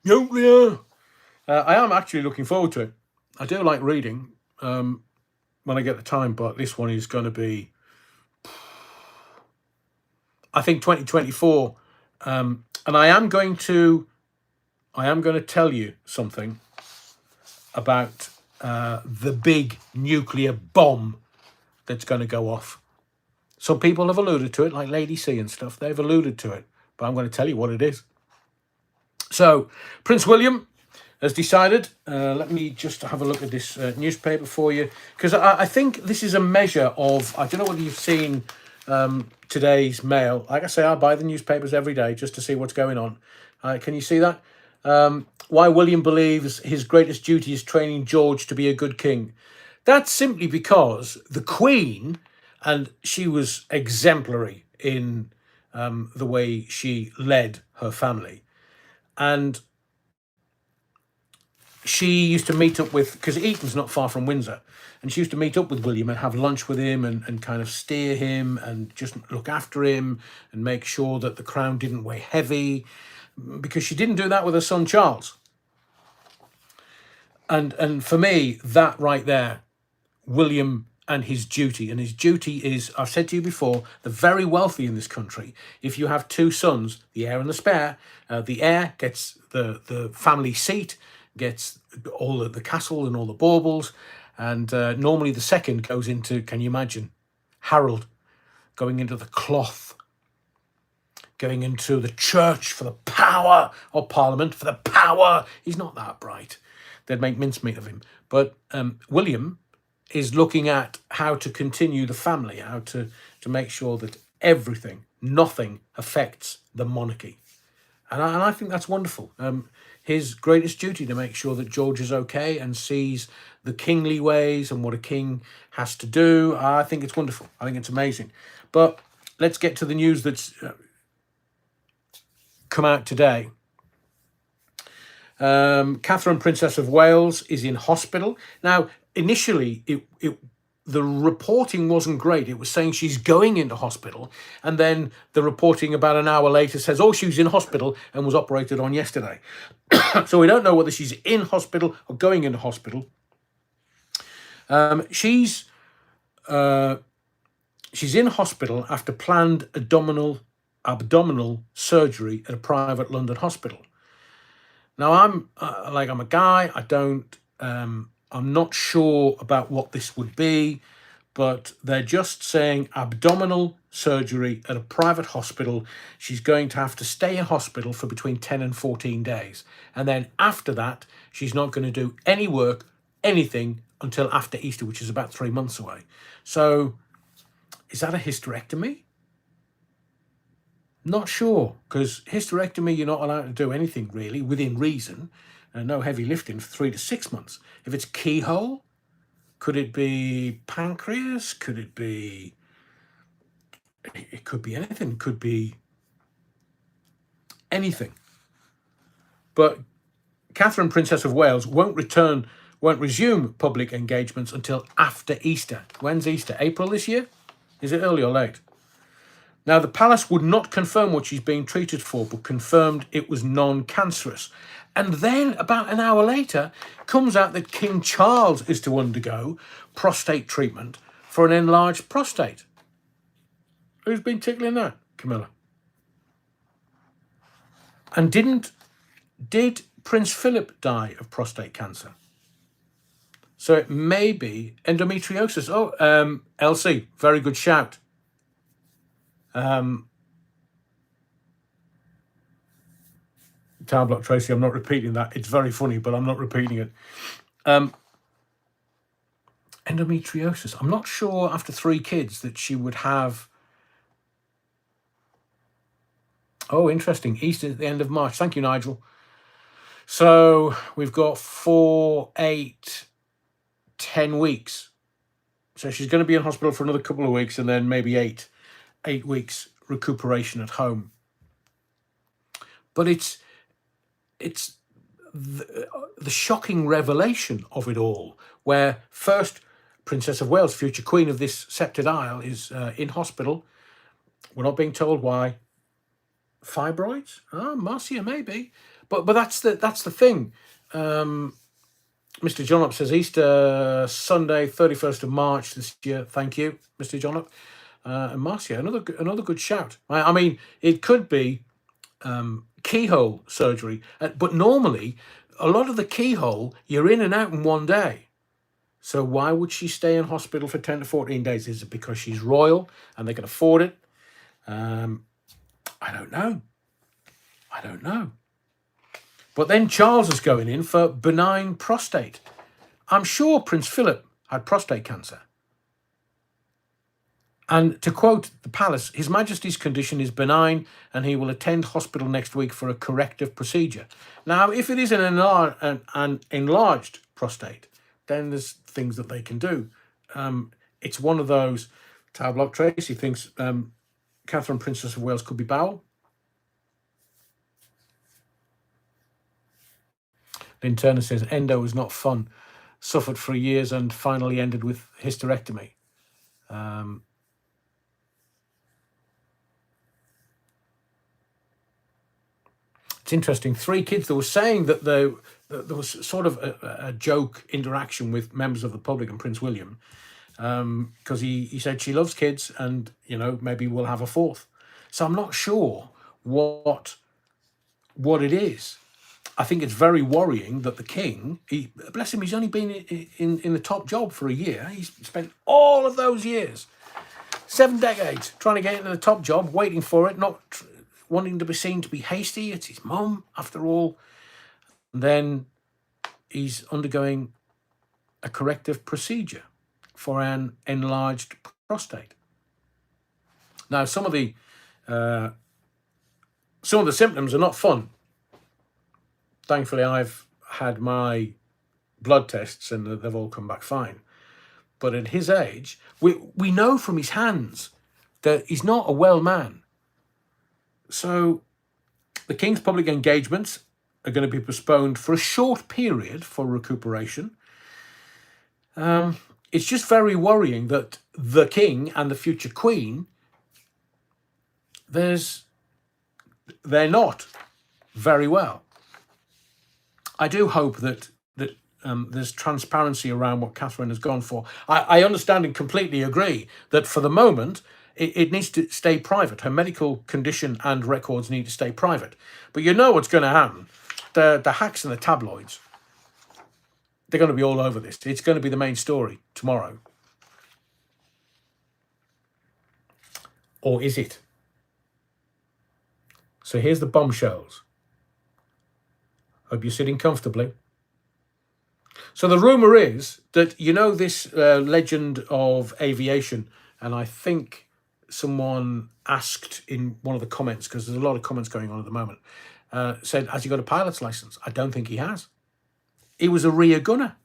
Speaker 1: I am actually looking forward to it. I do like reading when I get the time, but this one is going to be, I think, 2024. And I am going to tell you something about the big nuclear bomb that's going to go off. Some people have alluded to it, like Lady C and stuff. They've alluded to it, but I'm going to tell you what it is. So, Prince William has decided, let me just have a look at this newspaper for you, because I think this is a measure of, I don't know whether you've seen today's Mail. Like I say, I buy the newspapers every day just to see what's going on. Can you see that? Why William believes his greatest duty is training George to be a good king. That's simply because the Queen... And she was exemplary in the way she led her family. And she used to meet up with, because Eton's not far from Windsor, and she used to meet up with William and have lunch with him and kind of steer him and just look after him and make sure that the crown didn't weigh heavy, because she didn't do that with her son Charles. And for me, that right there, William... and his duty is, I've said to you before, the very wealthy in this country, if you have two sons, the heir and the spare, the heir gets the family seat, gets all the castle and all the baubles, and normally the second goes into, can you imagine, Harold going into the cloth, going into the church for the power, or Parliament for the power. He's not that bright. They'd make mincemeat of him. But William is looking at how to continue the family, how to make sure that nothing affects the monarchy. And I think that's wonderful. His greatest duty to make sure that George is okay and sees the kingly ways and what a king has to do. I think it's wonderful. I think it's amazing. But let's get to the news that's come out today. Catherine, Princess of Wales, is in hospital. Now, initially, the reporting wasn't great. It was saying she's going into hospital, and then the reporting about an hour later says, oh, she was in hospital and was operated on yesterday. So we don't know whether she's in hospital or going into hospital. She's in hospital after planned abdominal surgery at a private London hospital. Now, I'm a guy. I'm not sure about what this would be, but they're just saying abdominal surgery at a private hospital. She's going to have to stay in hospital for between 10 and 14 days. And then after that, she's not going to do any work, anything, until after Easter, which is about 3 months away. So is that a hysterectomy? Not sure, because hysterectomy, you're not allowed to do anything really within reason, and no heavy lifting for 3 to 6 months. If it's keyhole, could it be pancreas? Could it be? It could be anything. Could be anything. But Catherine, Princess of Wales, won't resume public engagements until after Easter. When's Easter? April this year? Is it early or late? Now, the palace would not confirm what she's being treated for, but confirmed it was non-cancerous. And then, about an hour later, comes out that King Charles is to undergo prostate treatment for an enlarged prostate. Who's been tickling that, Camilla? And did Prince Philip die of prostate cancer? So it may be endometriosis. Oh, Elsie, very good shout. Tower Block Tracy, I'm not repeating that. It's very funny, but I'm not repeating it. Endometriosis. I'm not sure after 3 kids that she would have. Oh, interesting. Easter at the end of March. Thank you, Nigel. So we've got 4, 8, 10 weeks. So she's going to be in hospital for another couple of weeks, and then maybe 8 weeks recuperation at home. But it's the shocking revelation of it all, where first Princess of Wales, future queen of this sceptred isle, is in hospital. We're not being told why. Fibroids? Marcia, maybe. But that's the thing. Mr. Johnop says Easter Sunday, 31st of March this year. Thank you, Mr. Johnop. And Marcia, another good shout. I mean, it could be keyhole surgery, but normally a lot of the keyhole, you're in and out in one day. So why would she stay in hospital for 10 to 14 days? Is it because she's royal and they can afford it? I don't know. But then Charles is going in for benign prostate. I'm sure Prince Philip had prostate cancer. And to quote the palace, His Majesty's condition is benign and he will attend hospital next week for a corrective procedure. Now, if it is an enlarged prostate, then there's things that they can do. It's one of those. Tower Block Tracy thinks Catherine, Princess of Wales, could be bowel. Lynn Turner says endo was not fun. Suffered for years and finally ended with hysterectomy. It's interesting. 3 kids. They were saying that there was sort of a joke interaction with members of the public and Prince William, because he said she loves kids and, maybe we'll have a 4th. So I'm not sure what it is. I think it's very worrying that the king, bless him, he's only been in the top job for a year. He's spent all of those years, 7 decades, trying to get into the top job, waiting for it, not wanting to be seen to be hasty. It's his mum, after all. And then he's undergoing a corrective procedure for an enlarged prostate. Now, some of the symptoms are not fun. Thankfully, I've had my blood tests and they've all come back fine. But at his age, we know from his hands that he's not a well man. So the King's public engagements are going to be postponed for a short period for recuperation. It's just very worrying that the King and the future Queen, they're not very well. I do hope that there's transparency around what Catherine has gone for. I understand and completely agree that for the moment, it needs to stay private. Her medical condition and records need to stay private. But you know what's going to happen. The hacks and the tabloids, they're going to be all over this. It's going to be the main story tomorrow. Or is it? So here's the bombshells. Hope you're sitting comfortably. So the rumour is that, this legend of aviation, and I think someone asked in one of the comments, because there's a lot of comments going on at the moment, said, has he got a pilot's license? I don't think he has. He was a rear gunner.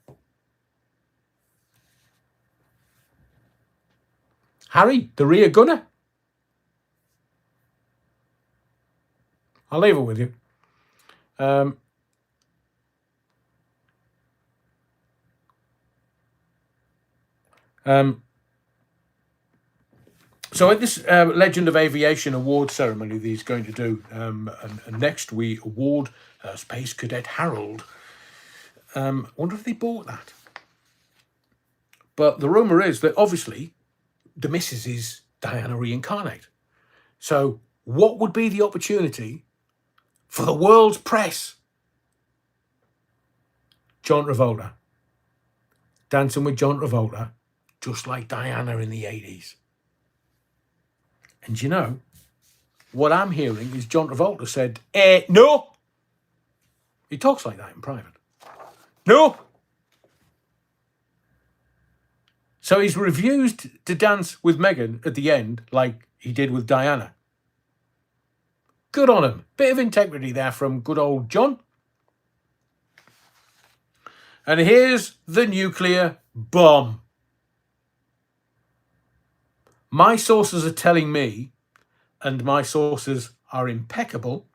Speaker 1: Harry, the rear gunner. I'll leave it with you. So at this Legend of Aviation award ceremony that he's going to do, and next we award Space Cadet Harold. Wonder if they bought that. But the rumour is that obviously the missus is Diana reincarnate. So what would be the opportunity for the world's press? John Travolta. Dancing with John Travolta, just like Diana in the 80s. And you know, what I'm hearing is John Travolta said, no. He talks like that in private. No. So he's refused to dance with Meghan at the end like he did with Diana. Good on him. Bit of integrity there from good old John. And here's the nuclear bomb. My sources are telling me, and my sources are impeccable,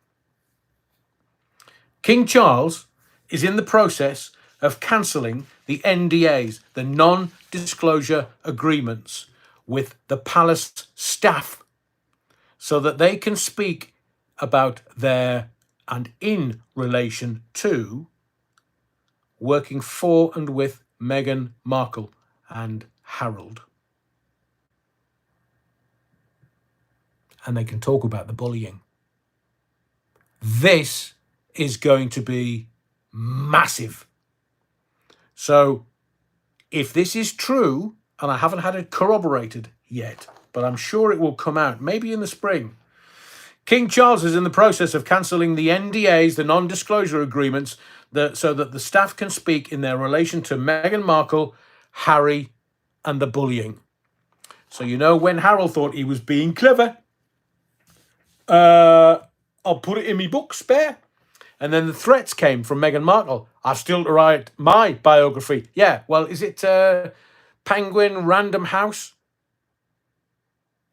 Speaker 1: King Charles is in the process of cancelling the NDAs, the non-disclosure agreements with the palace staff, so that they can speak about their and in relation to working for and with Meghan Markle and Harold. And they can talk about the bullying. This is going to be massive. So if this is true, and I haven't had it corroborated yet, but I'm sure it will come out, maybe in the spring, King Charles is in the process of cancelling the NDAs, the non-disclosure agreements, so that the staff can speak in their relation to Meghan Markle, Harry, and the bullying. So, you know, when Harold thought he was being clever, I'll put it in my book, spare. And then the threats came from Meghan Markle. I've still to write my biography. Yeah, well, is it Penguin Random House?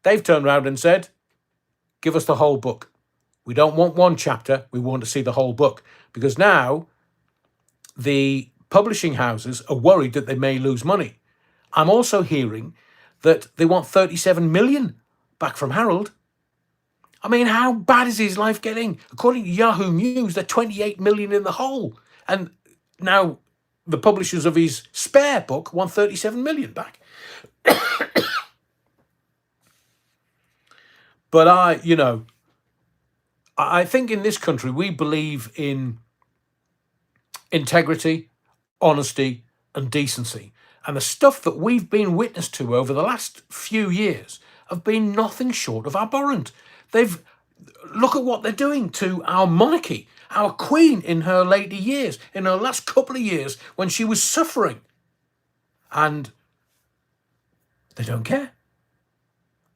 Speaker 1: They've turned around and said, give us the whole book. We don't want one chapter. We want to see the whole book. Because now the publishing houses are worried that they may lose money. I'm also hearing that they want 37 million back from Harold. I mean, how bad is his life getting? According to Yahoo News, they're 28 million in the hole. And now the publishers of his spare book want 37 million back. But I think in this country, we believe in integrity, honesty, and decency. And the stuff that we've been witness to over the last few years have been nothing short of abhorrent. Look at what they're doing to our monarchy, our queen in her later years, in her last couple of years when she was suffering. And they don't care.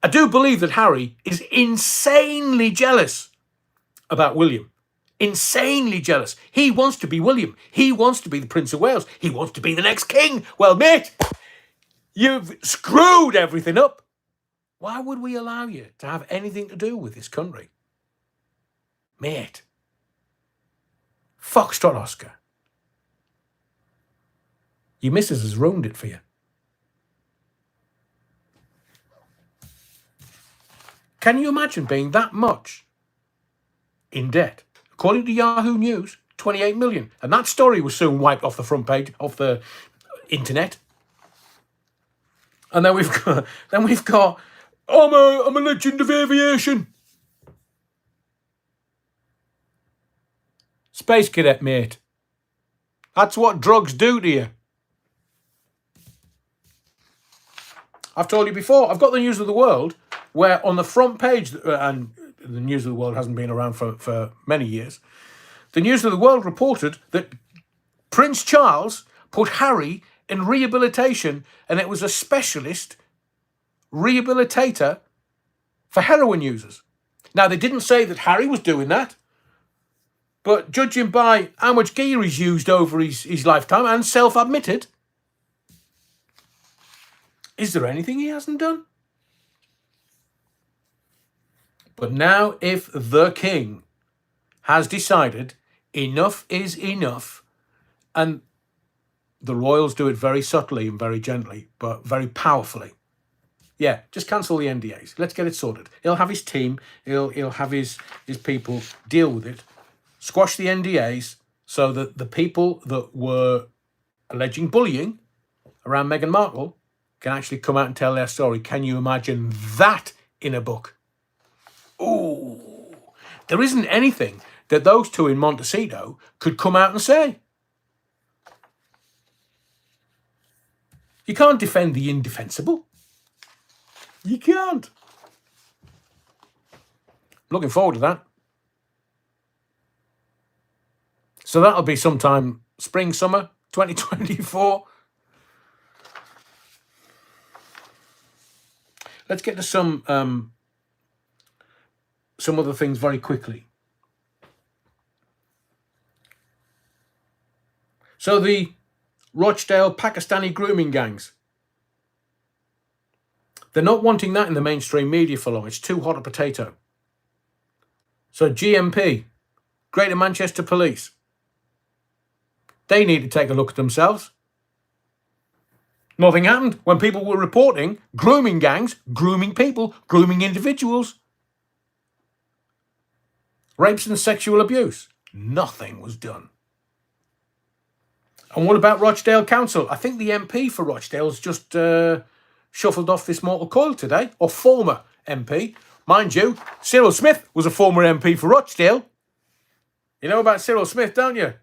Speaker 1: I do believe that Harry is insanely jealous about William. Insanely jealous. He wants to be William. He wants to be the Prince of Wales. He wants to be the next king. Well, mate, you've screwed everything up. Why would we allow you to have anything to do with this country? Mate. Foxtrot Oscar. Your missus has ruined it for you. Can you imagine being that much in debt? According to Yahoo News, 28 million. And that story was soon wiped off the front page, off the internet. And then we've got I'm a legend of aviation. Space cadet, mate. That's what drugs do to you. I've told you before, I've got the News of the World, where on the front page, and the News of the World hasn't been around for many years, the News of the World reported that Prince Charles put Harry in rehabilitation, and it was a specialist rehabilitator for heroin users. Now, they didn't say that Harry was doing that, but judging by how much gear he's used over his lifetime and self-admitted, is there anything he hasn't done? But now, if the king has decided enough is enough, and the royals do it very subtly and very gently, but very powerfully. Yeah, just cancel the NDAs. Let's get it sorted. He'll have his team. He'll have his people deal with it. Squash the NDAs so that the people that were alleging bullying around Meghan Markle can actually come out and tell their story. Can you imagine that in a book? Ooh, there isn't anything that those two in Montecito could come out and say. You can't defend the indefensible. You can't. Looking forward to that. So that'll be sometime spring, summer 2024. Let's get to some other things very quickly. So the Rochdale Pakistani grooming gangs. They're not wanting that in the mainstream media for long. It's too hot a potato. So GMP, Greater Manchester Police, they need to take a look at themselves. Nothing happened when people were reporting grooming gangs, grooming people, grooming individuals, rapes and sexual abuse. Nothing was done. And what about Rochdale Council? I think the MP for Rochdale's just shuffled off this mortal coil today, or former MP. Mind you, Cyril Smith was a former MP for Rochdale. You know about Cyril Smith, don't you?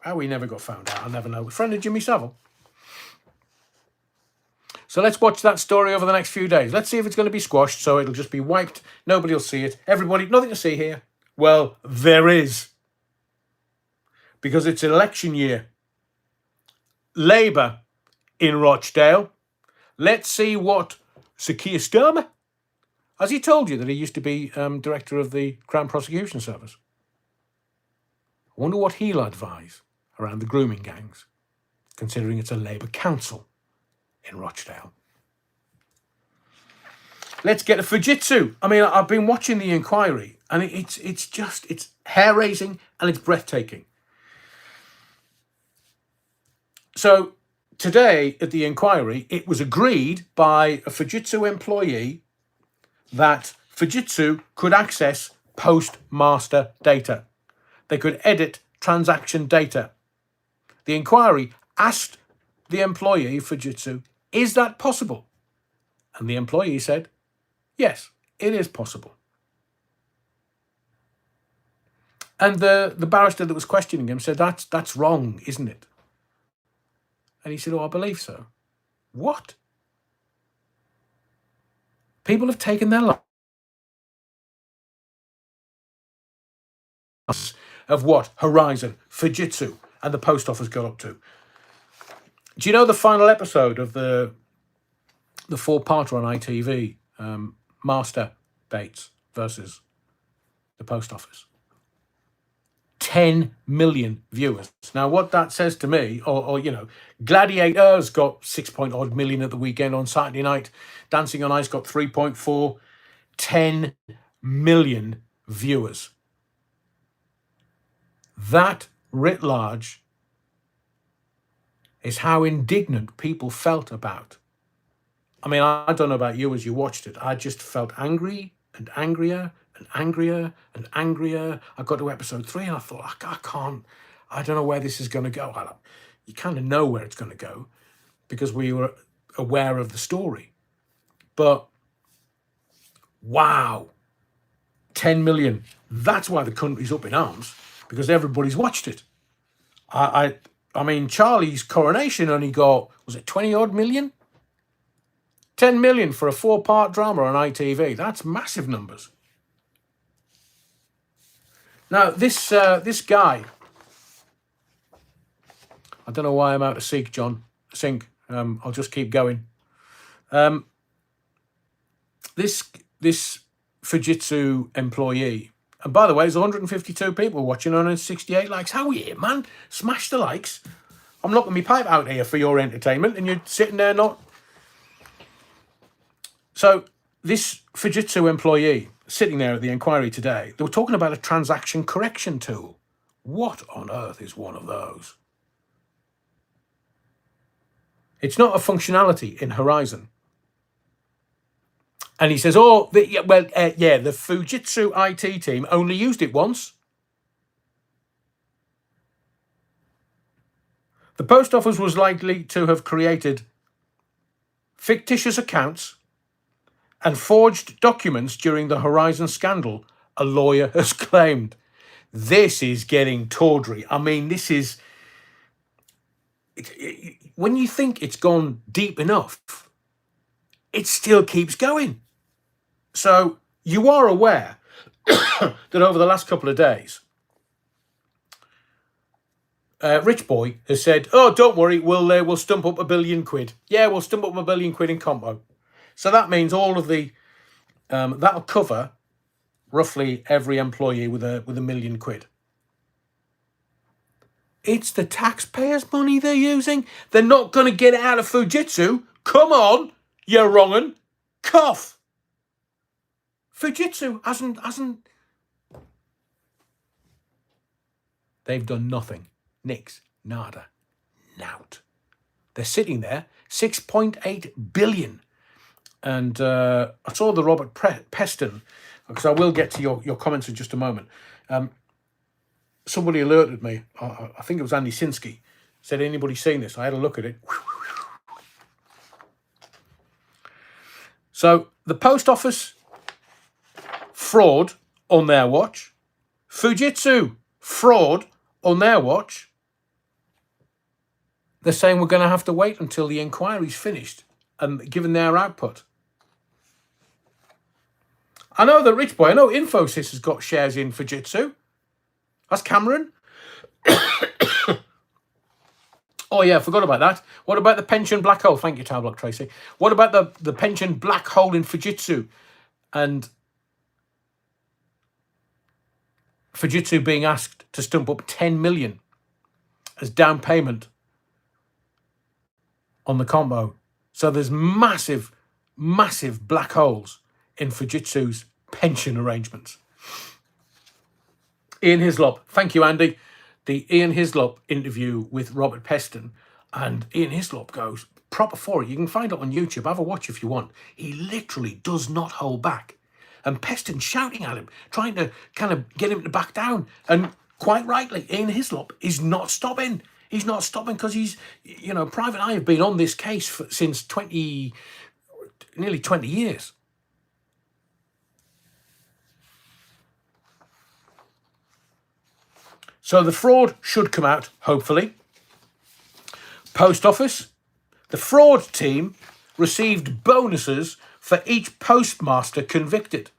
Speaker 1: How he never got found out, I'll never know. Friend of Jimmy Savile. So let's watch that story over the next few days. Let's see if it's going to be squashed, so it'll just be wiped. Nobody will see it. Everybody, nothing to see here. Well, there is. Because it's election year. Labour in Rochdale. Let's see what Sir Keir Starmer, has he told you that he used to be director of the Crown Prosecution Service? I wonder what he'll advise around the grooming gangs, considering it's a Labour council in Rochdale. Let's get to Fujitsu. I mean, I've been watching the inquiry, and it's hair-raising and it's breathtaking. So today at the inquiry, it was agreed by a Fujitsu employee that Fujitsu could access postmaster data. They could edit transaction data. The inquiry asked the employee of Fujitsu, is that possible? And the employee said, yes, it is possible. And the barrister that was questioning him said, that's wrong, isn't it? And he said, oh, I believe so. What? People have taken their lives of what Horizon, Fujitsu, and the post office got up to. Do you know the final episode of the four-parter on ITV, Master Bates versus the post office? 10 million viewers. Now, what that says to me, or you know, Gladiator's got 6-odd million at the weekend on Saturday night. Dancing on Ice got 3.4. 10 million viewers. That, writ large, is how indignant people felt about. I mean, I don't know about you as you watched it. I just felt angry and angrier and angrier and angrier. I got to episode 3 and I thought, I don't know where this is going to go. You kind of know where it's going to go because we were aware of the story. But, wow, 10 million. That's why the country's up in arms, because everybody's watched it. I mean, Charlie's coronation only got, was it 20-odd million? 10 million for a 4-part drama on ITV. That's massive numbers. Now, this guy, I don't know why I'm out of sync, John. I'll just keep going. This this Fujitsu employee, and by the way, there's 152 people watching on 68 likes. How are you, man? Smash the likes. I'm knocking my pipe out here for your entertainment, and you're sitting there not. So this Fujitsu employee sitting there at the inquiry today, they were talking about a transaction correction tool. What on earth is one of those? It's not a functionality in Horizon. And he says, the Fujitsu IT team only used it once. The post office was likely to have created fictitious accounts and forged documents during the Horizon scandal, a lawyer has claimed. This is getting tawdry. I mean, this is... when you think it's gone deep enough, it still keeps going. So you are aware that over the last couple of days, Rich Boy has said, "Oh, don't worry, we'll stump up £1 billion. Yeah, we'll stump up £1 billion in compo." So that means all of the that'll cover roughly every employee with £1 million. It's the taxpayers' money they're using. They're not going to get it out of Fujitsu. Come on, you're wrongin'. Cough. Fujitsu hasn't. They've done nothing. Nix. Nada. Nout. They're sitting there. 6.8 billion. And I saw the Robert Peston, because I will get to your comments in just a moment. Somebody alerted me. I think it was Andy Sinsky. Said, anybody seen this? I had a look at it. So the post office, fraud on their watch. Fujitsu, fraud on their watch. They're saying we're going to have to wait until the inquiry's finished and given their output. I know that Rich Boy, I know Infosys has got shares in Fujitsu. That's Cameron. Oh, yeah, I forgot about that. What about the pension black hole? Thank you, Tablock Tracy. What about the pension black hole in Fujitsu? And Fujitsu being asked to stump up 10 million as down payment on the combo. So there's massive, massive black holes in Fujitsu's pension arrangements. Ian Hislop. Thank you, Andy. The Ian Hislop interview with Robert Peston, and Ian Hislop goes proper for it. You can find it on YouTube. Have a watch if you want. He literally does not hold back. And Peston shouting at him, trying to kind of get him to back down. And quite rightly, Ian Hislop is not stopping. He's not stopping because he's, Private Eye have been on this case since nearly 20 years. So the fraud should come out, hopefully. Post office. The fraud team received bonuses for each postmaster convicted.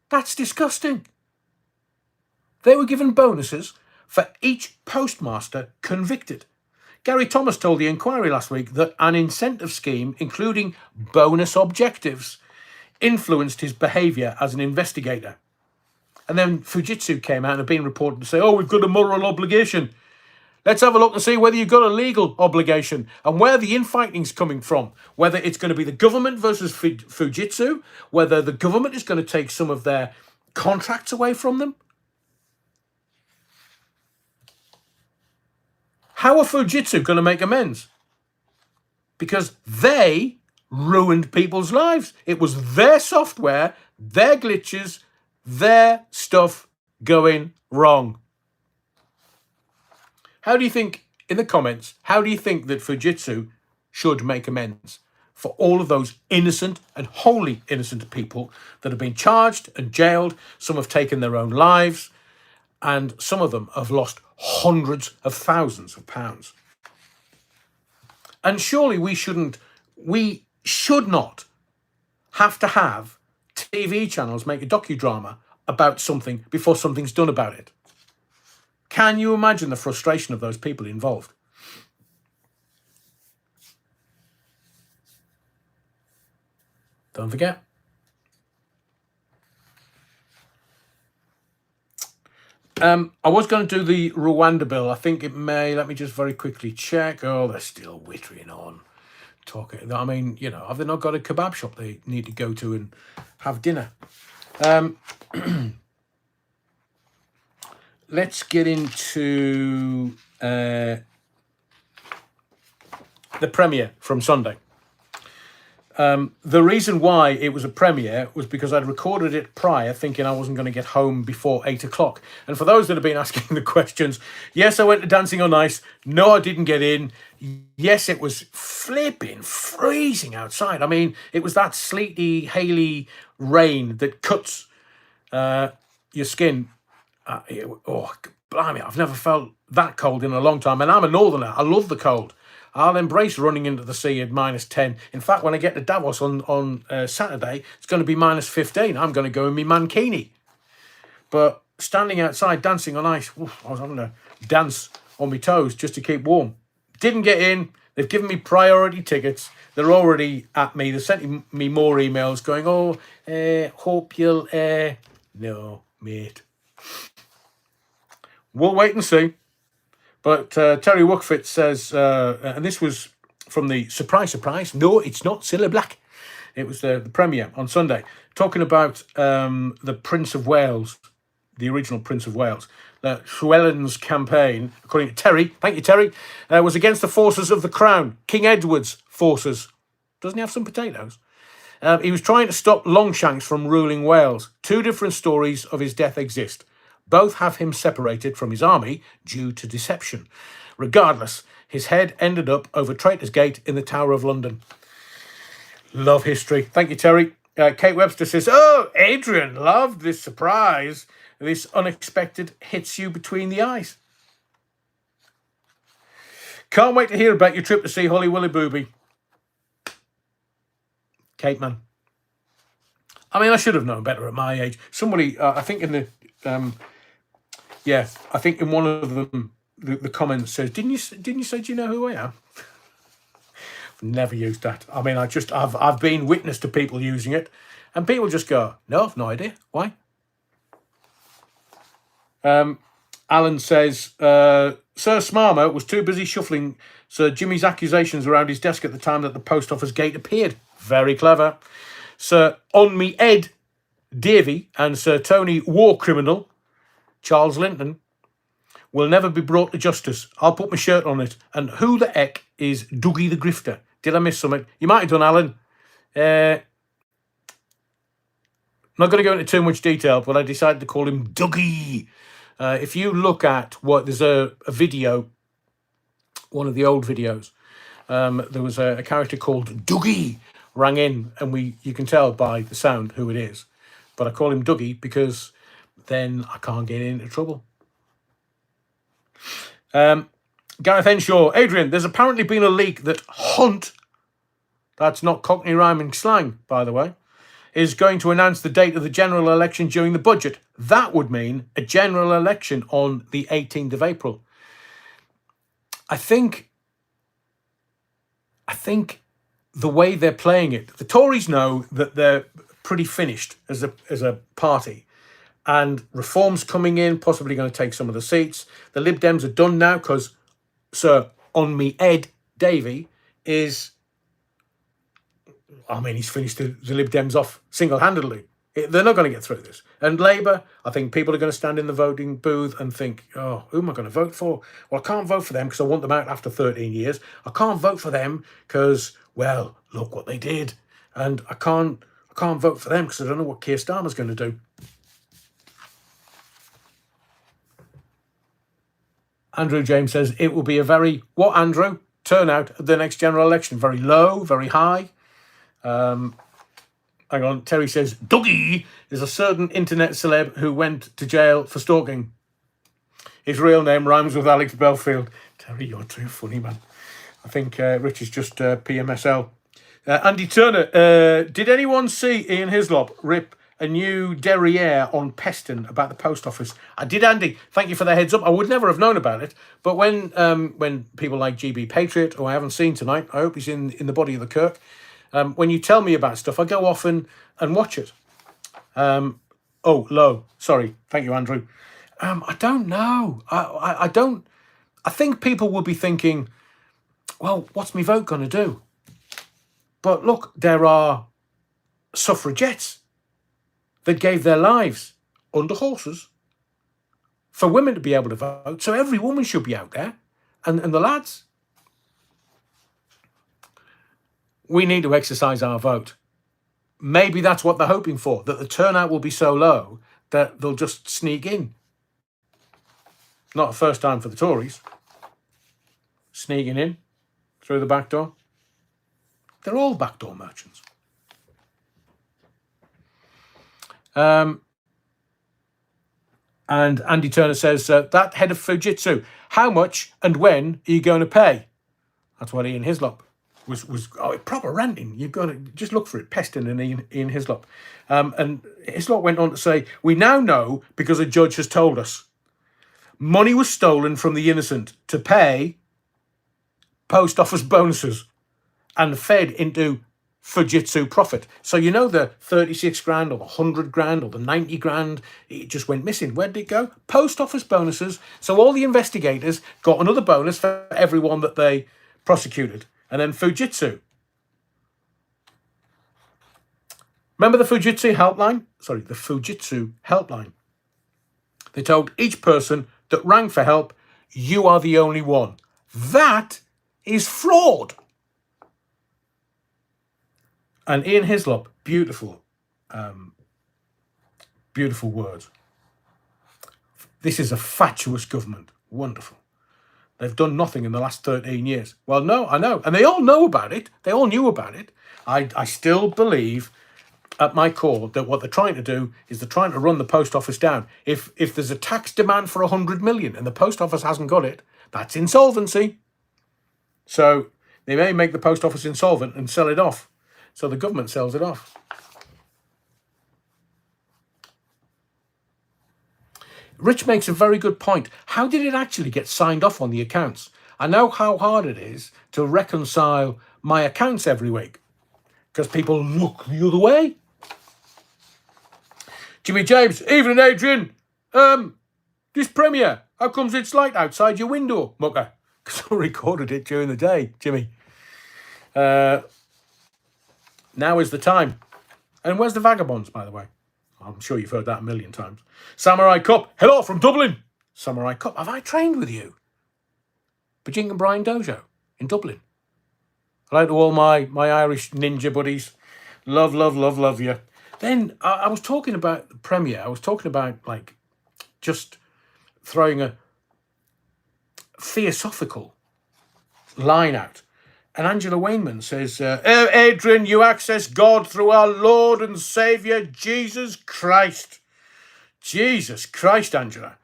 Speaker 1: That's disgusting. They were given bonuses for each postmaster convicted. Gary Thomas told the inquiry last week that an incentive scheme, including bonus objectives, influenced his behaviour as an investigator. And then Fujitsu came out and have been reported to say, oh, we've got a moral obligation. Let's have a look and see whether you've got a legal obligation and where the infighting's coming from. Whether it's going to be the government versus Fujitsu, whether the government is going to take some of their contracts away from them. How are Fujitsu going to make amends? Because they ruined people's lives. It was their software, their glitches, their stuff going wrong. How do you think, in the comments, how do you think that Fujitsu should make amends for all of those innocent and wholly innocent people that have been charged and jailed? Some have taken their own lives, and some of them have lost hundreds of thousands of pounds. And surely we should not have to have TV channels make a docudrama about something before something's done about it. Can you imagine the frustration of those people involved? Don't forget. I was going to do the Rwanda bill. I think it may. Let me just very quickly check. Oh, they're still wittering on. Talking. I mean, you know, have they not got a kebab shop they need to go to and have dinner? Let's get into the premiere from Sunday. The reason why it was a premiere was because I'd recorded it prior, thinking I wasn't going to get home before 8 o'clock. And for those that have been asking the questions, yes, I went to Dancing on Ice. No, I didn't get in. Yes, it was flipping freezing outside. I mean, it was that sleety, haily rain that cuts your skin. Oh, blimey, I've never felt that cold in a long time. And I'm a northerner. I love the cold. I'll embrace running into the sea at -10. In fact, when I get to Davos on Saturday, it's going to be -15. I'm going to go in my mankini. But standing outside dancing on ice, I was having to dance on my toes just to keep warm. Didn't get in. They've given me priority tickets. They're already at me. They're sending me more emails going, hope you'll... No, mate. We'll wait and see. But Terry Wookfit says, and this was from the surprise, no, it's not Cilla Black. It was the premiere on Sunday, talking about the Prince of Wales, the original Prince of Wales. Llywelyn's campaign, according to Terry, thank you, Terry, was against the forces of the Crown, King Edward's forces. Doesn't he have some potatoes? He was trying to stop Longshanks from ruling Wales. Two different stories of his death exist. Both have him separated from his army due to deception. Regardless, his head ended up over Traitor's Gate in the Tower of London. Love history. Thank you, Terry. Kate Webster says, oh, Adrian, loved this surprise. This unexpected hits you between the eyes. Can't wait to hear about your trip to see Holly Willy Booby. Kate, man. I mean, I should have known better at my age. Somebody, I think in the... I think in one of them, the comments says, "Didn't you say? Do you know who I am?" I've never used that. I mean, I've been witness to people using it, and people just go, "No, I've no idea. Why?" Alan says, Sir Smarmer was too busy shuffling Sir Jimmy's accusations around his desk at the time that the post office gate appeared. Very clever. Sir On Me Ed Davy and Sir Tony War Criminal Charles Linton will never be brought to justice. I'll put my shirt on it. And who the heck is Dougie the Grifter? Did I miss something? You might have done, Alan. Not going to go into too much detail, but I decided to call him Dougie. If you look at there's a video, one of the old videos, there was a character called Dougie rang in, and you can tell by the sound who it is. But I call him Dougie because then I can't get into trouble. Gareth Henshaw, Adrian, there's apparently been a leak that Hunt, that's not Cockney rhyming slang, by the way, is going to announce the date of the general election during the budget. That would mean a general election on the 18th of April. I think the way they're playing it, the Tories know that they're pretty finished as a party. And reform's coming in, possibly going to take some of the seats. The Lib Dems are done now because Sir On Me Ed Davy is... I mean, he's finished the Lib Dems off single-handedly. They're not going to get through this. And Labour, I think people are going to stand in the voting booth and think, oh, who am I going to vote for? Well, I can't vote for them because I want them out after 13 years. I can't vote for them because, well, look what they did. And I can't vote for them because I don't know what Keir Starmer's going to do. Andrew James says, it will be a very, what, Andrew? Turnout at the next general election. Very low, very high. Hang on, Terry says, Dougie is a certain internet celeb who went to jail for stalking. His real name rhymes with Alex Belfield. Terry, you're too funny, man. I think Rich is just PMSL. Andy Turner, did anyone see Ian Hislop rip a new derriere on Peston about the post office? I did, Andy. Thank you for the heads up. I would never have known about it. But when people like GB Patriot, who I haven't seen tonight, I hope he's in the body of the Kirk, When you tell me about stuff, I go off and watch it. Oh, low. Sorry. Thank you, Andrew. I don't know. I don't. I think people will be thinking, well, what's my vote going to do? But look, there are suffragettes that gave their lives under horses for women to be able to vote. So every woman should be out there. And the lads, we need to exercise our vote. Maybe that's what they're hoping for, that the turnout will be so low that they'll just sneak in. Not a first time for the Tories. Sneaking in through the back door. They're all backdoor merchants. And Andy Turner says, that head of Fujitsu, how much and when are you going to pay? That's what Ian Hislop was proper ranting. You've got to just look for it, Peston and Ian Hislop. And Hislop went on to say, we now know because a judge has told us. Money was stolen from the innocent to pay post office bonuses and fed into Fujitsu profit. So you know the 36 grand or the 100 grand or the 90 grand, it just went missing. Where did it go? Post office bonuses. So all the investigators got another bonus for everyone that they prosecuted. And then Fujitsu. Remember the Fujitsu helpline? Sorry, the Fujitsu helpline. They told each person that rang for help, you are the only one. That is fraud. And Ian Hislop, beautiful, beautiful words. This is a fatuous government. Wonderful. They've done nothing in the last 13 years. Well, no, I know. And they all know about it. They all knew about it. I still believe at my core that what they're trying to do is they're trying to run the post office down. If there's a tax demand for 100 million and the post office hasn't got it, that's insolvency. So they may make the post office insolvent and sell it off. So the government sells it off. Rich makes a very good point. How did it actually get signed off on the accounts? I know how hard it is to reconcile my accounts every week because people look the other way. Jimmy James, evening Adrian. This premiere, how comes it's light outside your window, mucker? Because I recorded it during the day, Jimmy. Now is the time. And where's the Vagabonds, by the way? I'm sure you've heard that a million times. Samurai Cup, hello from Dublin. Samurai Cup, have I trained with you? Bajing and Brian Dojo in Dublin. Hello to all my Irish ninja buddies. Love, love, love, love you. Then I was talking about the premiere. I was talking about like just throwing a theosophical line out. And Angela Wainman says, Adrian, you access God through our Lord and Saviour, Jesus Christ. Jesus Christ, Angela.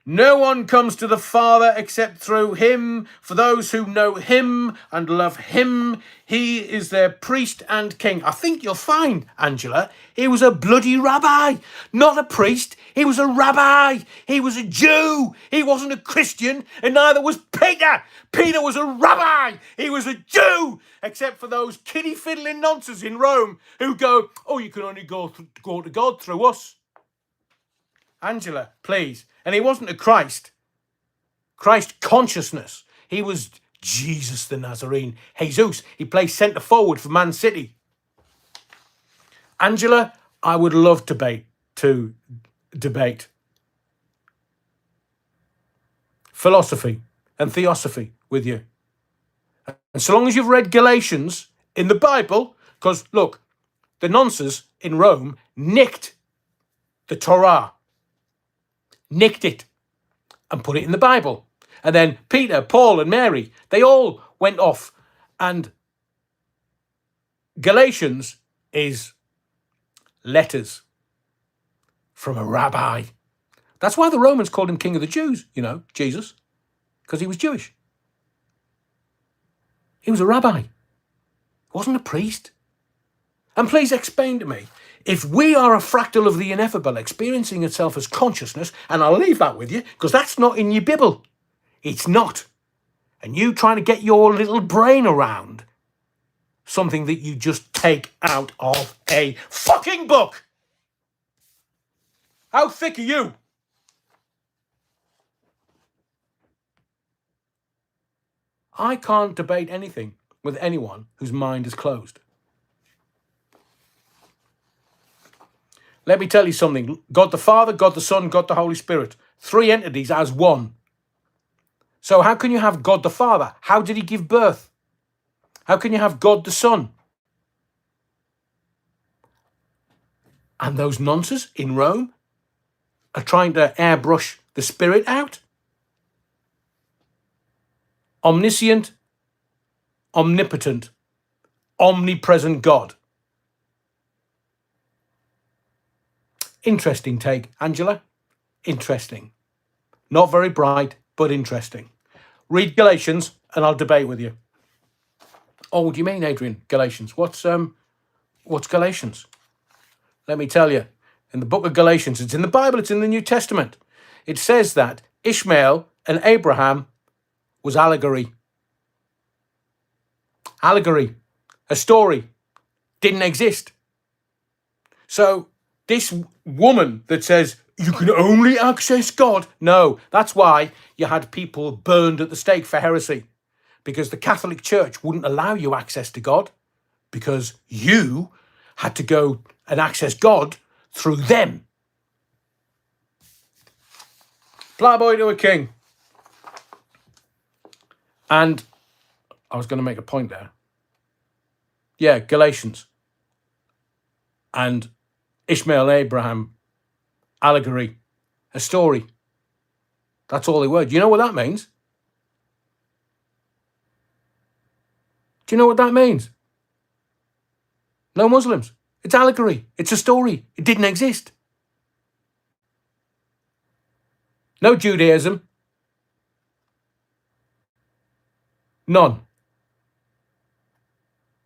Speaker 1: No one comes to the Father except through him. For those who know him and love him, he is their priest and king. I think you'll find, Angela, he was a bloody rabbi, not a priest. He was a rabbi. He was a Jew. He wasn't a Christian, and neither was Peter. Peter was a rabbi. He was a Jew, except for those kiddie fiddling nonsense in Rome who go, oh, you can only go to God through us. Angela, please. And he wasn't a Christ consciousness. He was Jesus the Nazarene. Jesus. He plays centre forward for Man City. Angela, I would love to debate philosophy and theosophy with you. And so long as you've read Galatians in the Bible, because look, the nonsense in Rome nicked the Torah. Nicked it and put it in the Bible. And then Peter, Paul and Mary, they all went off. And Galatians is letters from a rabbi. That's why the Romans called him King of the Jews, you know, Jesus, because he was Jewish. He was a rabbi. He wasn't a priest. And please explain to me, if we are a fractal of the ineffable experiencing itself as consciousness, and I'll leave that with you, because that's not in your Bible. It's not. And you trying to get your little brain around something that you just take out of a fucking book. How thick are you? I can't debate anything with anyone whose mind is closed. Let me tell you something. God the Father, God the Son, God the Holy Spirit. 3 entities as one. So how can you have God the Father? How did he give birth? How can you have God the Son? And those nonces in Rome are trying to airbrush the Spirit out? Omniscient, omnipotent, omnipresent God. Interesting take, Angela. Interesting. Not very bright, but interesting. Read Galatians and I'll debate with you. Oh, what do you mean, Adrian? Galatians. What's Galatians? Let me tell you. In the book of Galatians, it's in the Bible, it's in the New Testament. It says that Ishmael and Abraham was allegory. Allegory. A story. Didn't exist. So this woman that says you can only access God. No, that's why you had people burned at the stake for heresy. Because the Catholic Church wouldn't allow you access to God. Because you had to go and access God through them. Ploughboy to a king. And I was going to make a point there. Yeah, Galatians. And Ishmael and Abraham, allegory, a story. That's all they were. Do you know what that means? Do you know what that means? No Muslims. It's allegory. It's a story. It didn't exist. No Judaism. None.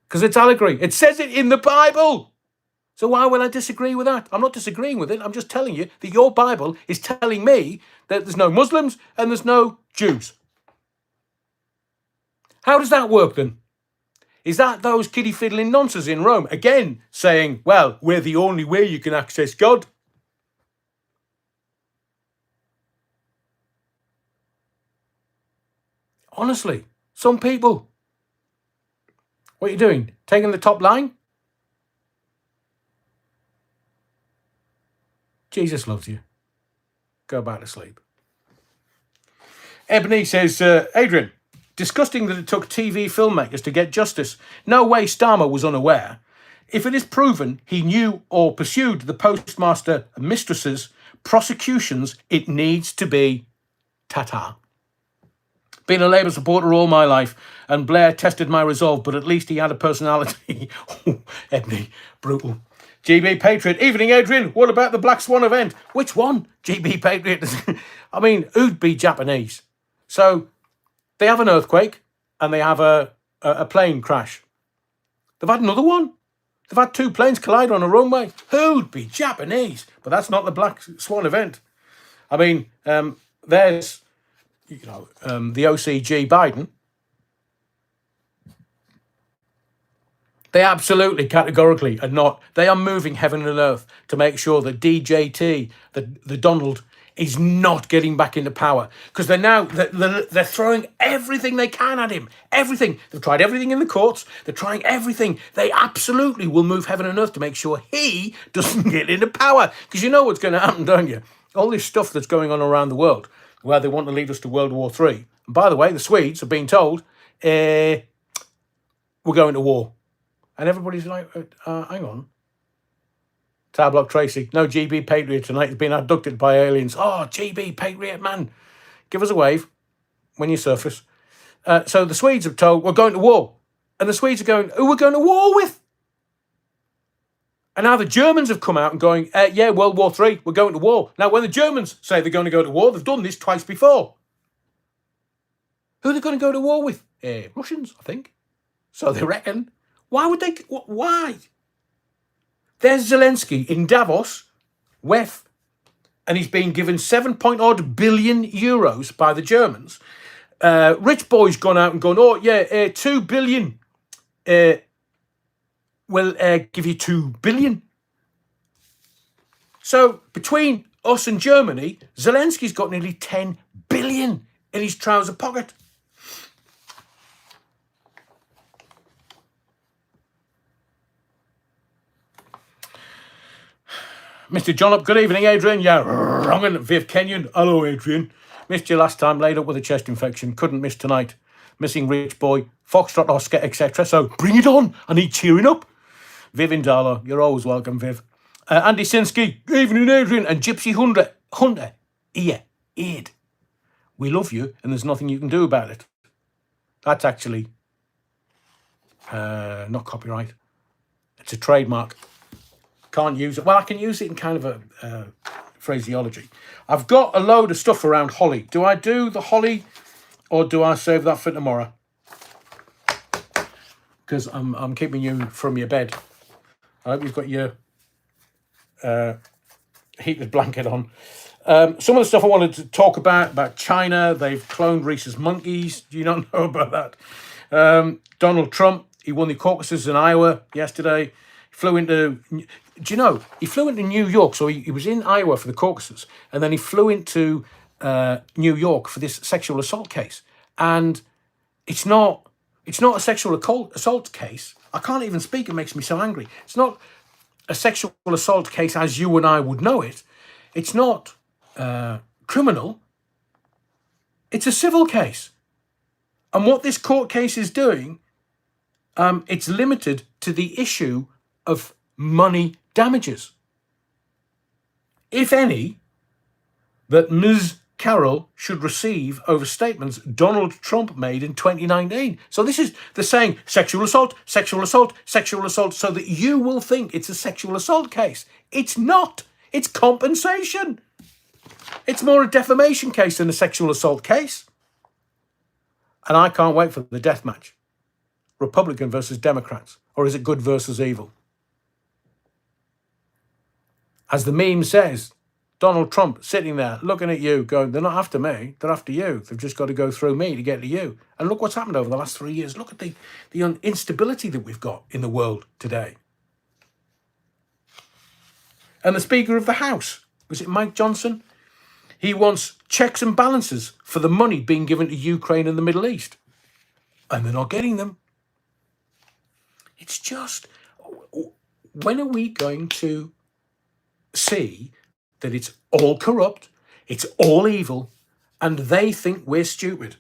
Speaker 1: Because it's allegory. It says it in the Bible. So why will I disagree with that? I'm not disagreeing with it. I'm just telling you that your Bible is telling me that there's no Muslims and there's no Jews. How does that work then? Is that those kiddie fiddling nonsense in Rome, again, saying, well, we're the only way you can access God? Honestly, some people. What are you doing? Taking the top line? Jesus loves you. Go back to sleep. Ebony says, Adrian, disgusting that it took TV filmmakers to get justice. No way Starmer was unaware. If it is proven he knew or pursued the postmaster mistress's prosecutions, it needs to be ta-ta. Been a Labour supporter all my life, and Blair tested my resolve, but at least he had a personality. Ebony, brutal. GB Patriot. Evening, Adrian. What about the Black Swan event? Which one? GB Patriot. I mean, who'd be Japanese? So they have an earthquake and they have a plane crash. They've had another one. They've had 2 planes collide on a runway. Who'd be Japanese? But that's not the Black Swan event. I mean, there's, the OCG Biden. They absolutely, categorically are not. They are moving heaven and earth to make sure that DJT, the Donald, is not getting back into power. Because they're throwing everything they can at him. Everything. They've tried everything in the courts. They're trying everything. They absolutely will move heaven and earth to make sure he doesn't get into power. Because you know what's going to happen, don't you? All this stuff that's going on around the world, where they want to lead us to World War III. And by the way, the Swedes have been told, we're going to war. And everybody's like, hang on. Tablock Tracy. No, GB Patriot tonight has been abducted by aliens. Oh, GB Patriot, man. Give us a wave when you surface. So the Swedes have told, we're going to war. And the Swedes are going, who we're going to war with? And now the Germans have come out and going, yeah, World War III, we're going to war. Now, when the Germans say they're going to go to war, they've done this twice before. Who are they going to go to war with? Russians, I think. So they reckon. Why would they? Why? There's Zelensky in Davos, WEF, and he's been given 7-odd billion euros by the Germans. Rich boy's gone out and gone, oh, yeah, 2 billion will give you 2 billion. So between us and Germany, Zelensky's got nearly 10 billion in his trouser pocket. Mr. John up, good evening, Adrian. Yeah, wrong and Viv Kenyon. Hello, Adrian. Missed you last time, laid up with a chest infection. Couldn't miss tonight. Missing Rich Boy, Foxtrot Oscar, etc. So bring it on. I need cheering up. Viv Indala, you're always welcome, Viv. Andy Sinsky, evening, Adrian. And Gypsy Hunter, Ed. We love you, and there's nothing you can do about it. That's actually not copyright. It's a trademark. Can't use it. Well, I can use it in kind of a phraseology. I've got a load of stuff around Holly. Do I do the Holly or do I save that for tomorrow? Because I'm keeping you from your bed. I hope you've got your heated blanket on. Some of the stuff I wanted to talk about China. They've cloned Reese's monkeys. Do you not know about that? Donald Trump, he won the caucuses in Iowa yesterday. Flew into, do you know, he flew into New York. So he was in Iowa for the caucuses, and then he flew into New York for this sexual assault case. And it's not a sexual assault case. I can't even speak. It makes me so angry. It's not a sexual assault case as you and I would know it. It's not criminal. It's a civil case. And what this court case is doing, it's limited to the issue of money damages, if any, that Ms. Carroll should receive over statements Donald Trump made in 2019. So this is the saying sexual assault, so that you will think it's a sexual assault case. It's not. It's compensation. It's more a defamation case than a sexual assault case. And I can't wait for the death match. Republican versus Democrats. Or is it good versus evil? As the meme says, Donald Trump sitting there looking at you going, they're not after me, they're after you. They've just got to go through me to get to you. And look what's happened over the last 3 years. Look at the instability that we've got in the world today. And the Speaker of the House, was it Mike Johnson? He wants checks and balances for the money being given to Ukraine and the Middle East. And they're not getting them. It's just, when are we going to see that it's all corrupt, it's all evil, and they think we're stupid?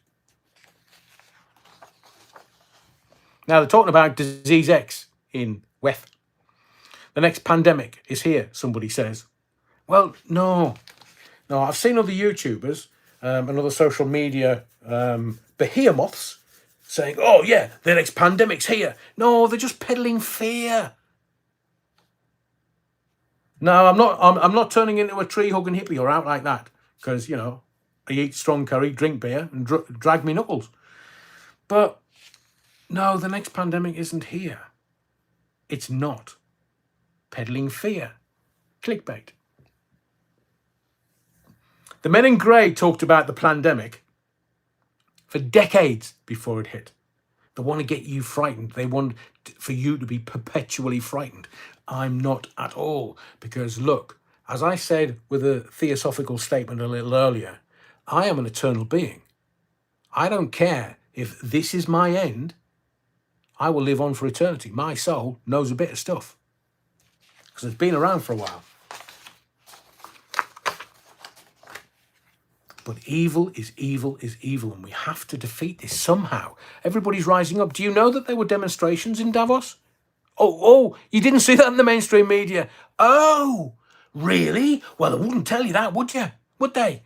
Speaker 1: Now, they're talking about disease X in WEF. The next pandemic is here, somebody says. Well, no. I've seen other YouTubers and other social media behemoths saying, oh, yeah, the next pandemic's here. No, they're just peddling fear. No, I'm not turning into a tree-hugging hippie or out like that because, you know, I eat strong curry, drink beer, and drag me knuckles. But, no, the next pandemic isn't here. It's not. Peddling fear. Clickbait. The men in grey talked about the pandemic for decades before it hit. They want to get you frightened. They want for you to be perpetually frightened. I'm not at all. Because look, as I said with a theosophical statement a little earlier, I am an eternal being. I don't care if this is my end. I will live on for eternity. My soul knows a bit of stuff. Because it's been around for a while. But evil is evil is evil, and we have to defeat this somehow. Everybody's rising up. Do you know that there were demonstrations in Davos? Oh, you didn't see that in the mainstream media. Oh, really? Well, they wouldn't tell you that, would you? Would they?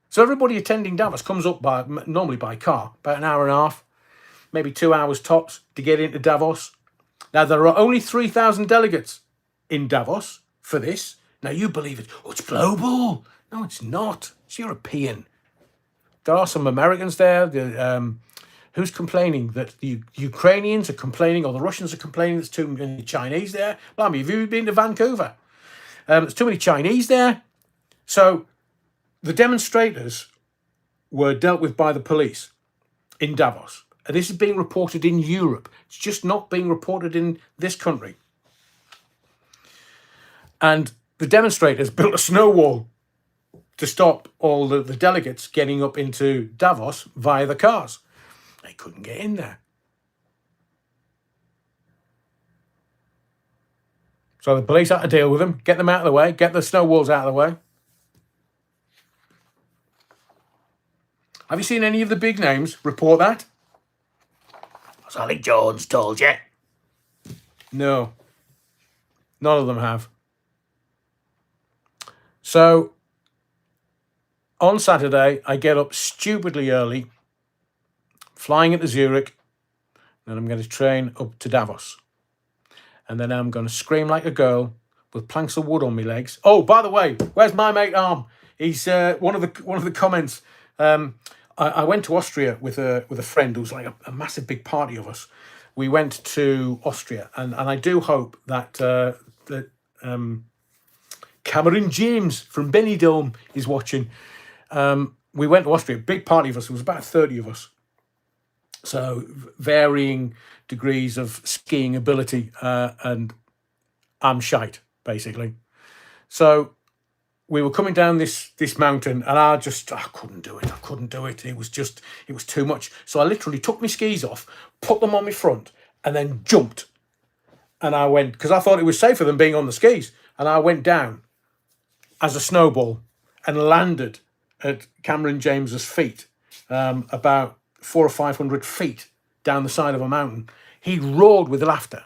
Speaker 1: So everybody attending Davos comes up normally by car, about an hour and a half, maybe 2 hours tops to get into Davos. Now, there are only 3,000 delegates in Davos for this. Now, you believe it. Oh, it's global. No, it's not. It's European. There are some Americans there. Who's complaining that the Ukrainians are complaining or the Russians are complaining there's too many Chinese there? Blimey, have you been to Vancouver? There's too many Chinese there. So the demonstrators were dealt with by the police in Davos. And this is being reported in Europe. It's just not being reported in this country. And the demonstrators built a snow wall to stop all the delegates getting up into Davos via the cars. They couldn't get in there. So the police had to deal with them, get them out of the way, get the snow walls out of the way. Have you seen any of the big names report that? Sally Jones told you. No. None of them have. So on Saturday, I get up stupidly early, flying into Zurich, and I'm going to train up to Davos. And then I'm going to scream like a girl with planks of wood on my legs. Oh, by the way, where's my mate Arm? He's one of the comments. I went to Austria with a friend who was like a massive big party of us. We went to Austria, and I do hope that Cameron James from Benidorm is watching. We went to Austria, big party of us. It was about 30 of us. So varying degrees of skiing ability, and I'm shite, basically. So we were coming down this mountain, and I couldn't do it. I couldn't do it. It was too much. So I literally took my skis off, put them on my front, and then jumped. And I went, because I thought it was safer than being on the skis. And I went down as a snowball and landed at Cameron James's feet, about 400 or 500 feet down the side of a mountain. He roared with laughter.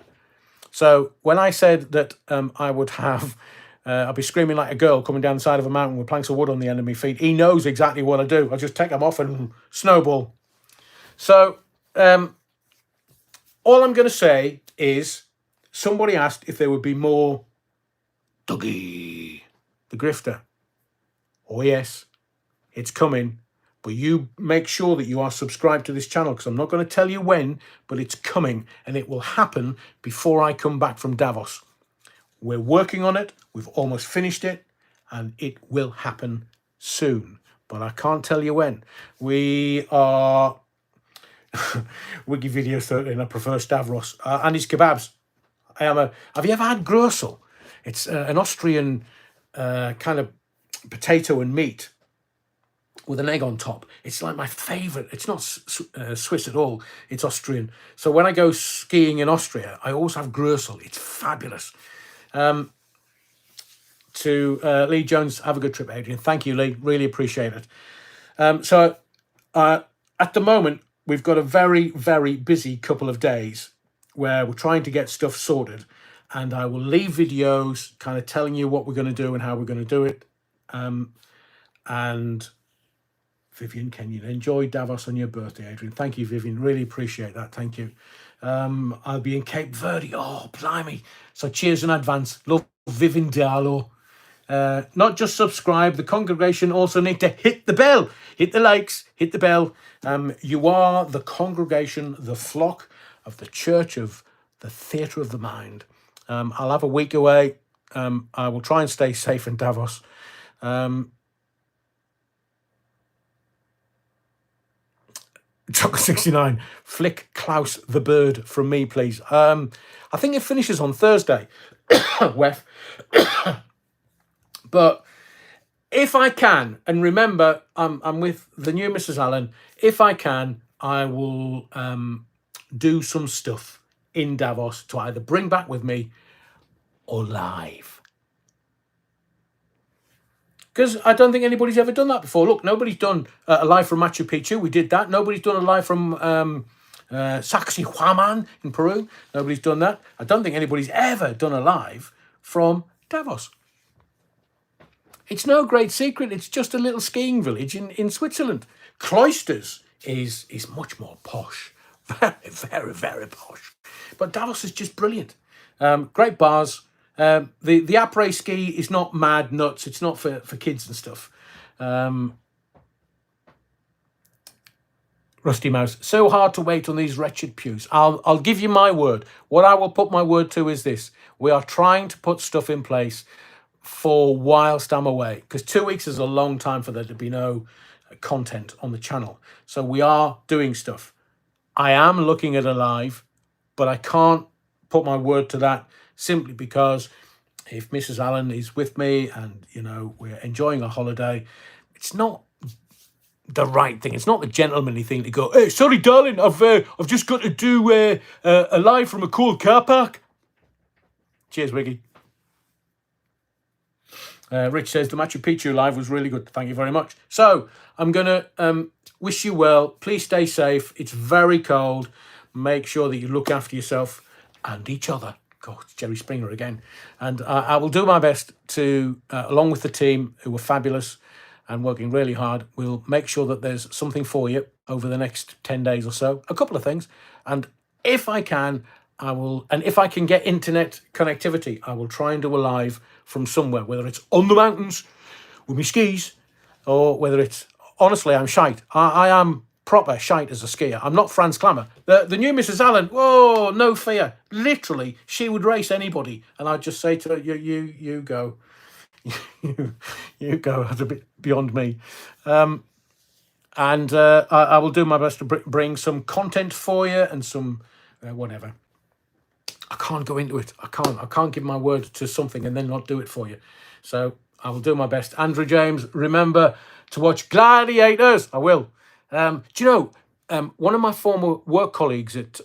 Speaker 1: So when I said that I would have, I'd be screaming like a girl coming down the side of a mountain with planks of wood on the end of my feet, he knows exactly what I do. I just take them off and snowball. So all I'm going to say is somebody asked if there would be more Dougie, the grifter. Oh yes, it's coming. But you make sure that you are subscribed to this channel, because I'm not going to tell you when, but it's coming, and it will happen before I come back from Davos. We're working on it. We've almost finished it, and it will happen soon. But I can't tell you when. We are Wiki Video 13. I prefer Stavros and his kebabs. Have you ever had Grösel? It's an Austrian kind of potato and meat with an egg on top. It's like my favourite. It's not Swiss at all. It's Austrian. So when I go skiing in Austria, I always have Grösel. It's fabulous. To Lee Jones, have a good trip, Adrian. Thank you, Lee. Really appreciate it. So at the moment, we've got a very, very busy couple of days where we're trying to get stuff sorted. And I will leave videos kind of telling you what we're going to do and how we're going to do it. And Vivian Kenyon, enjoy Davos on your birthday, Adrian. Thank you, Vivian. Really appreciate that. Thank you. I'll be in Cape Verde. Oh, blimey. So cheers in advance. Love, Vivian Diallo. Not just subscribe. The congregation also need to hit the bell. Hit the likes. Hit the bell. You are the congregation, the flock of the Church of the Theatre of the Mind. I'll have a week away. I will try and stay safe in Davos. Chocolate 69, flick Klaus the bird from me, please. I think it finishes on Thursday. Wef. But if I can, and remember, I'm with the new Mrs. Allen. If I can, I will do some stuff in Davos to either bring back with me or live. Because I don't think anybody's ever done that before. Look, nobody's done a live from Machu Picchu. We did that. Nobody's done a live from Sacsayhuaman in Peru. Nobody's done that. I don't think anybody's ever done a live from Davos. It's no great secret. It's just a little skiing village in Switzerland. Cloisters is much more posh. Very, very, very posh. But Davos is just brilliant. Great bars. The après ski is not mad nuts. It's not for kids and stuff. Rusty Mouse. So hard to wait on these wretched pews. I'll give you my word. What I will put my word to is this. We are trying to put stuff in place for whilst I'm away. Because 2 weeks is a long time for there to be no content on the channel. So we are doing stuff. I am looking at a live, but I can't put my word to that simply because if Mrs. Allen is with me and, you know, we're enjoying a holiday, it's not the right thing. It's not the gentlemanly thing to go, hey, sorry, darling, I've just got to do a live from a cool car park. Cheers, Wiggy. Rich says the Machu Picchu live was really good. Thank you very much. So I'm going to wish you well. Please stay safe. It's very cold. Make sure that you look after yourself and each other. God, it's Jerry Springer again. And I will do my best to, along with the team who were fabulous and working really hard, we'll make sure that there's something for you over the next 10 days or so. A couple of things. And if I can, I will, and if I can get internet connectivity, I will try and do a live from somewhere, whether it's on the mountains with my skis or whether it's, honestly, I'm shite. I am proper shite as a skier. I'm not Franz Klammer. The new Mrs. Allen, whoa, no fear. Literally, she would race anybody. And I'd just say to her, you go. you go. That's a bit beyond me. And I will do my best to bring some content for you and some whatever. I can't go into it. I can't give my word to something and then not do it for you. So I will do my best. Andrew James, remember to watch Gladiators. I will. Do you know, one of my former work colleagues at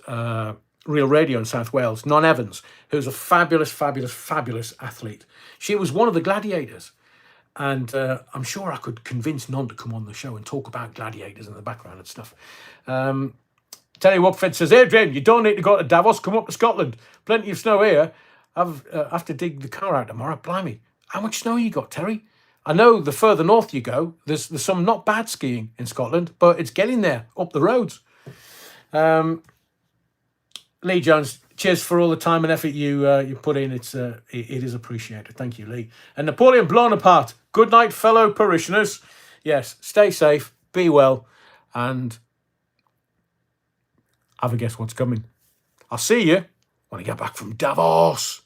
Speaker 1: Real Radio in South Wales, Non Evans, who's a fabulous, fabulous, fabulous athlete. She was one of the gladiators. And I'm sure I could convince Non to come on the show and talk about gladiators in the background and stuff. Terry Watford says, Adrian, you don't need to go to Davos, come up to Scotland. Plenty of snow here. I've have to dig the car out tomorrow. Blimey. How much snow you got, Terry? I know the further north you go, there's some not bad skiing in Scotland, but it's getting there, up the roads. Lee Jones, cheers for all the time and effort you put in. It is appreciated. Thank you, Lee. And Napoleon Bonaparte, good night, fellow parishioners. Yes, stay safe, be well, and have a guess what's coming. I'll see you when I get back from Davos.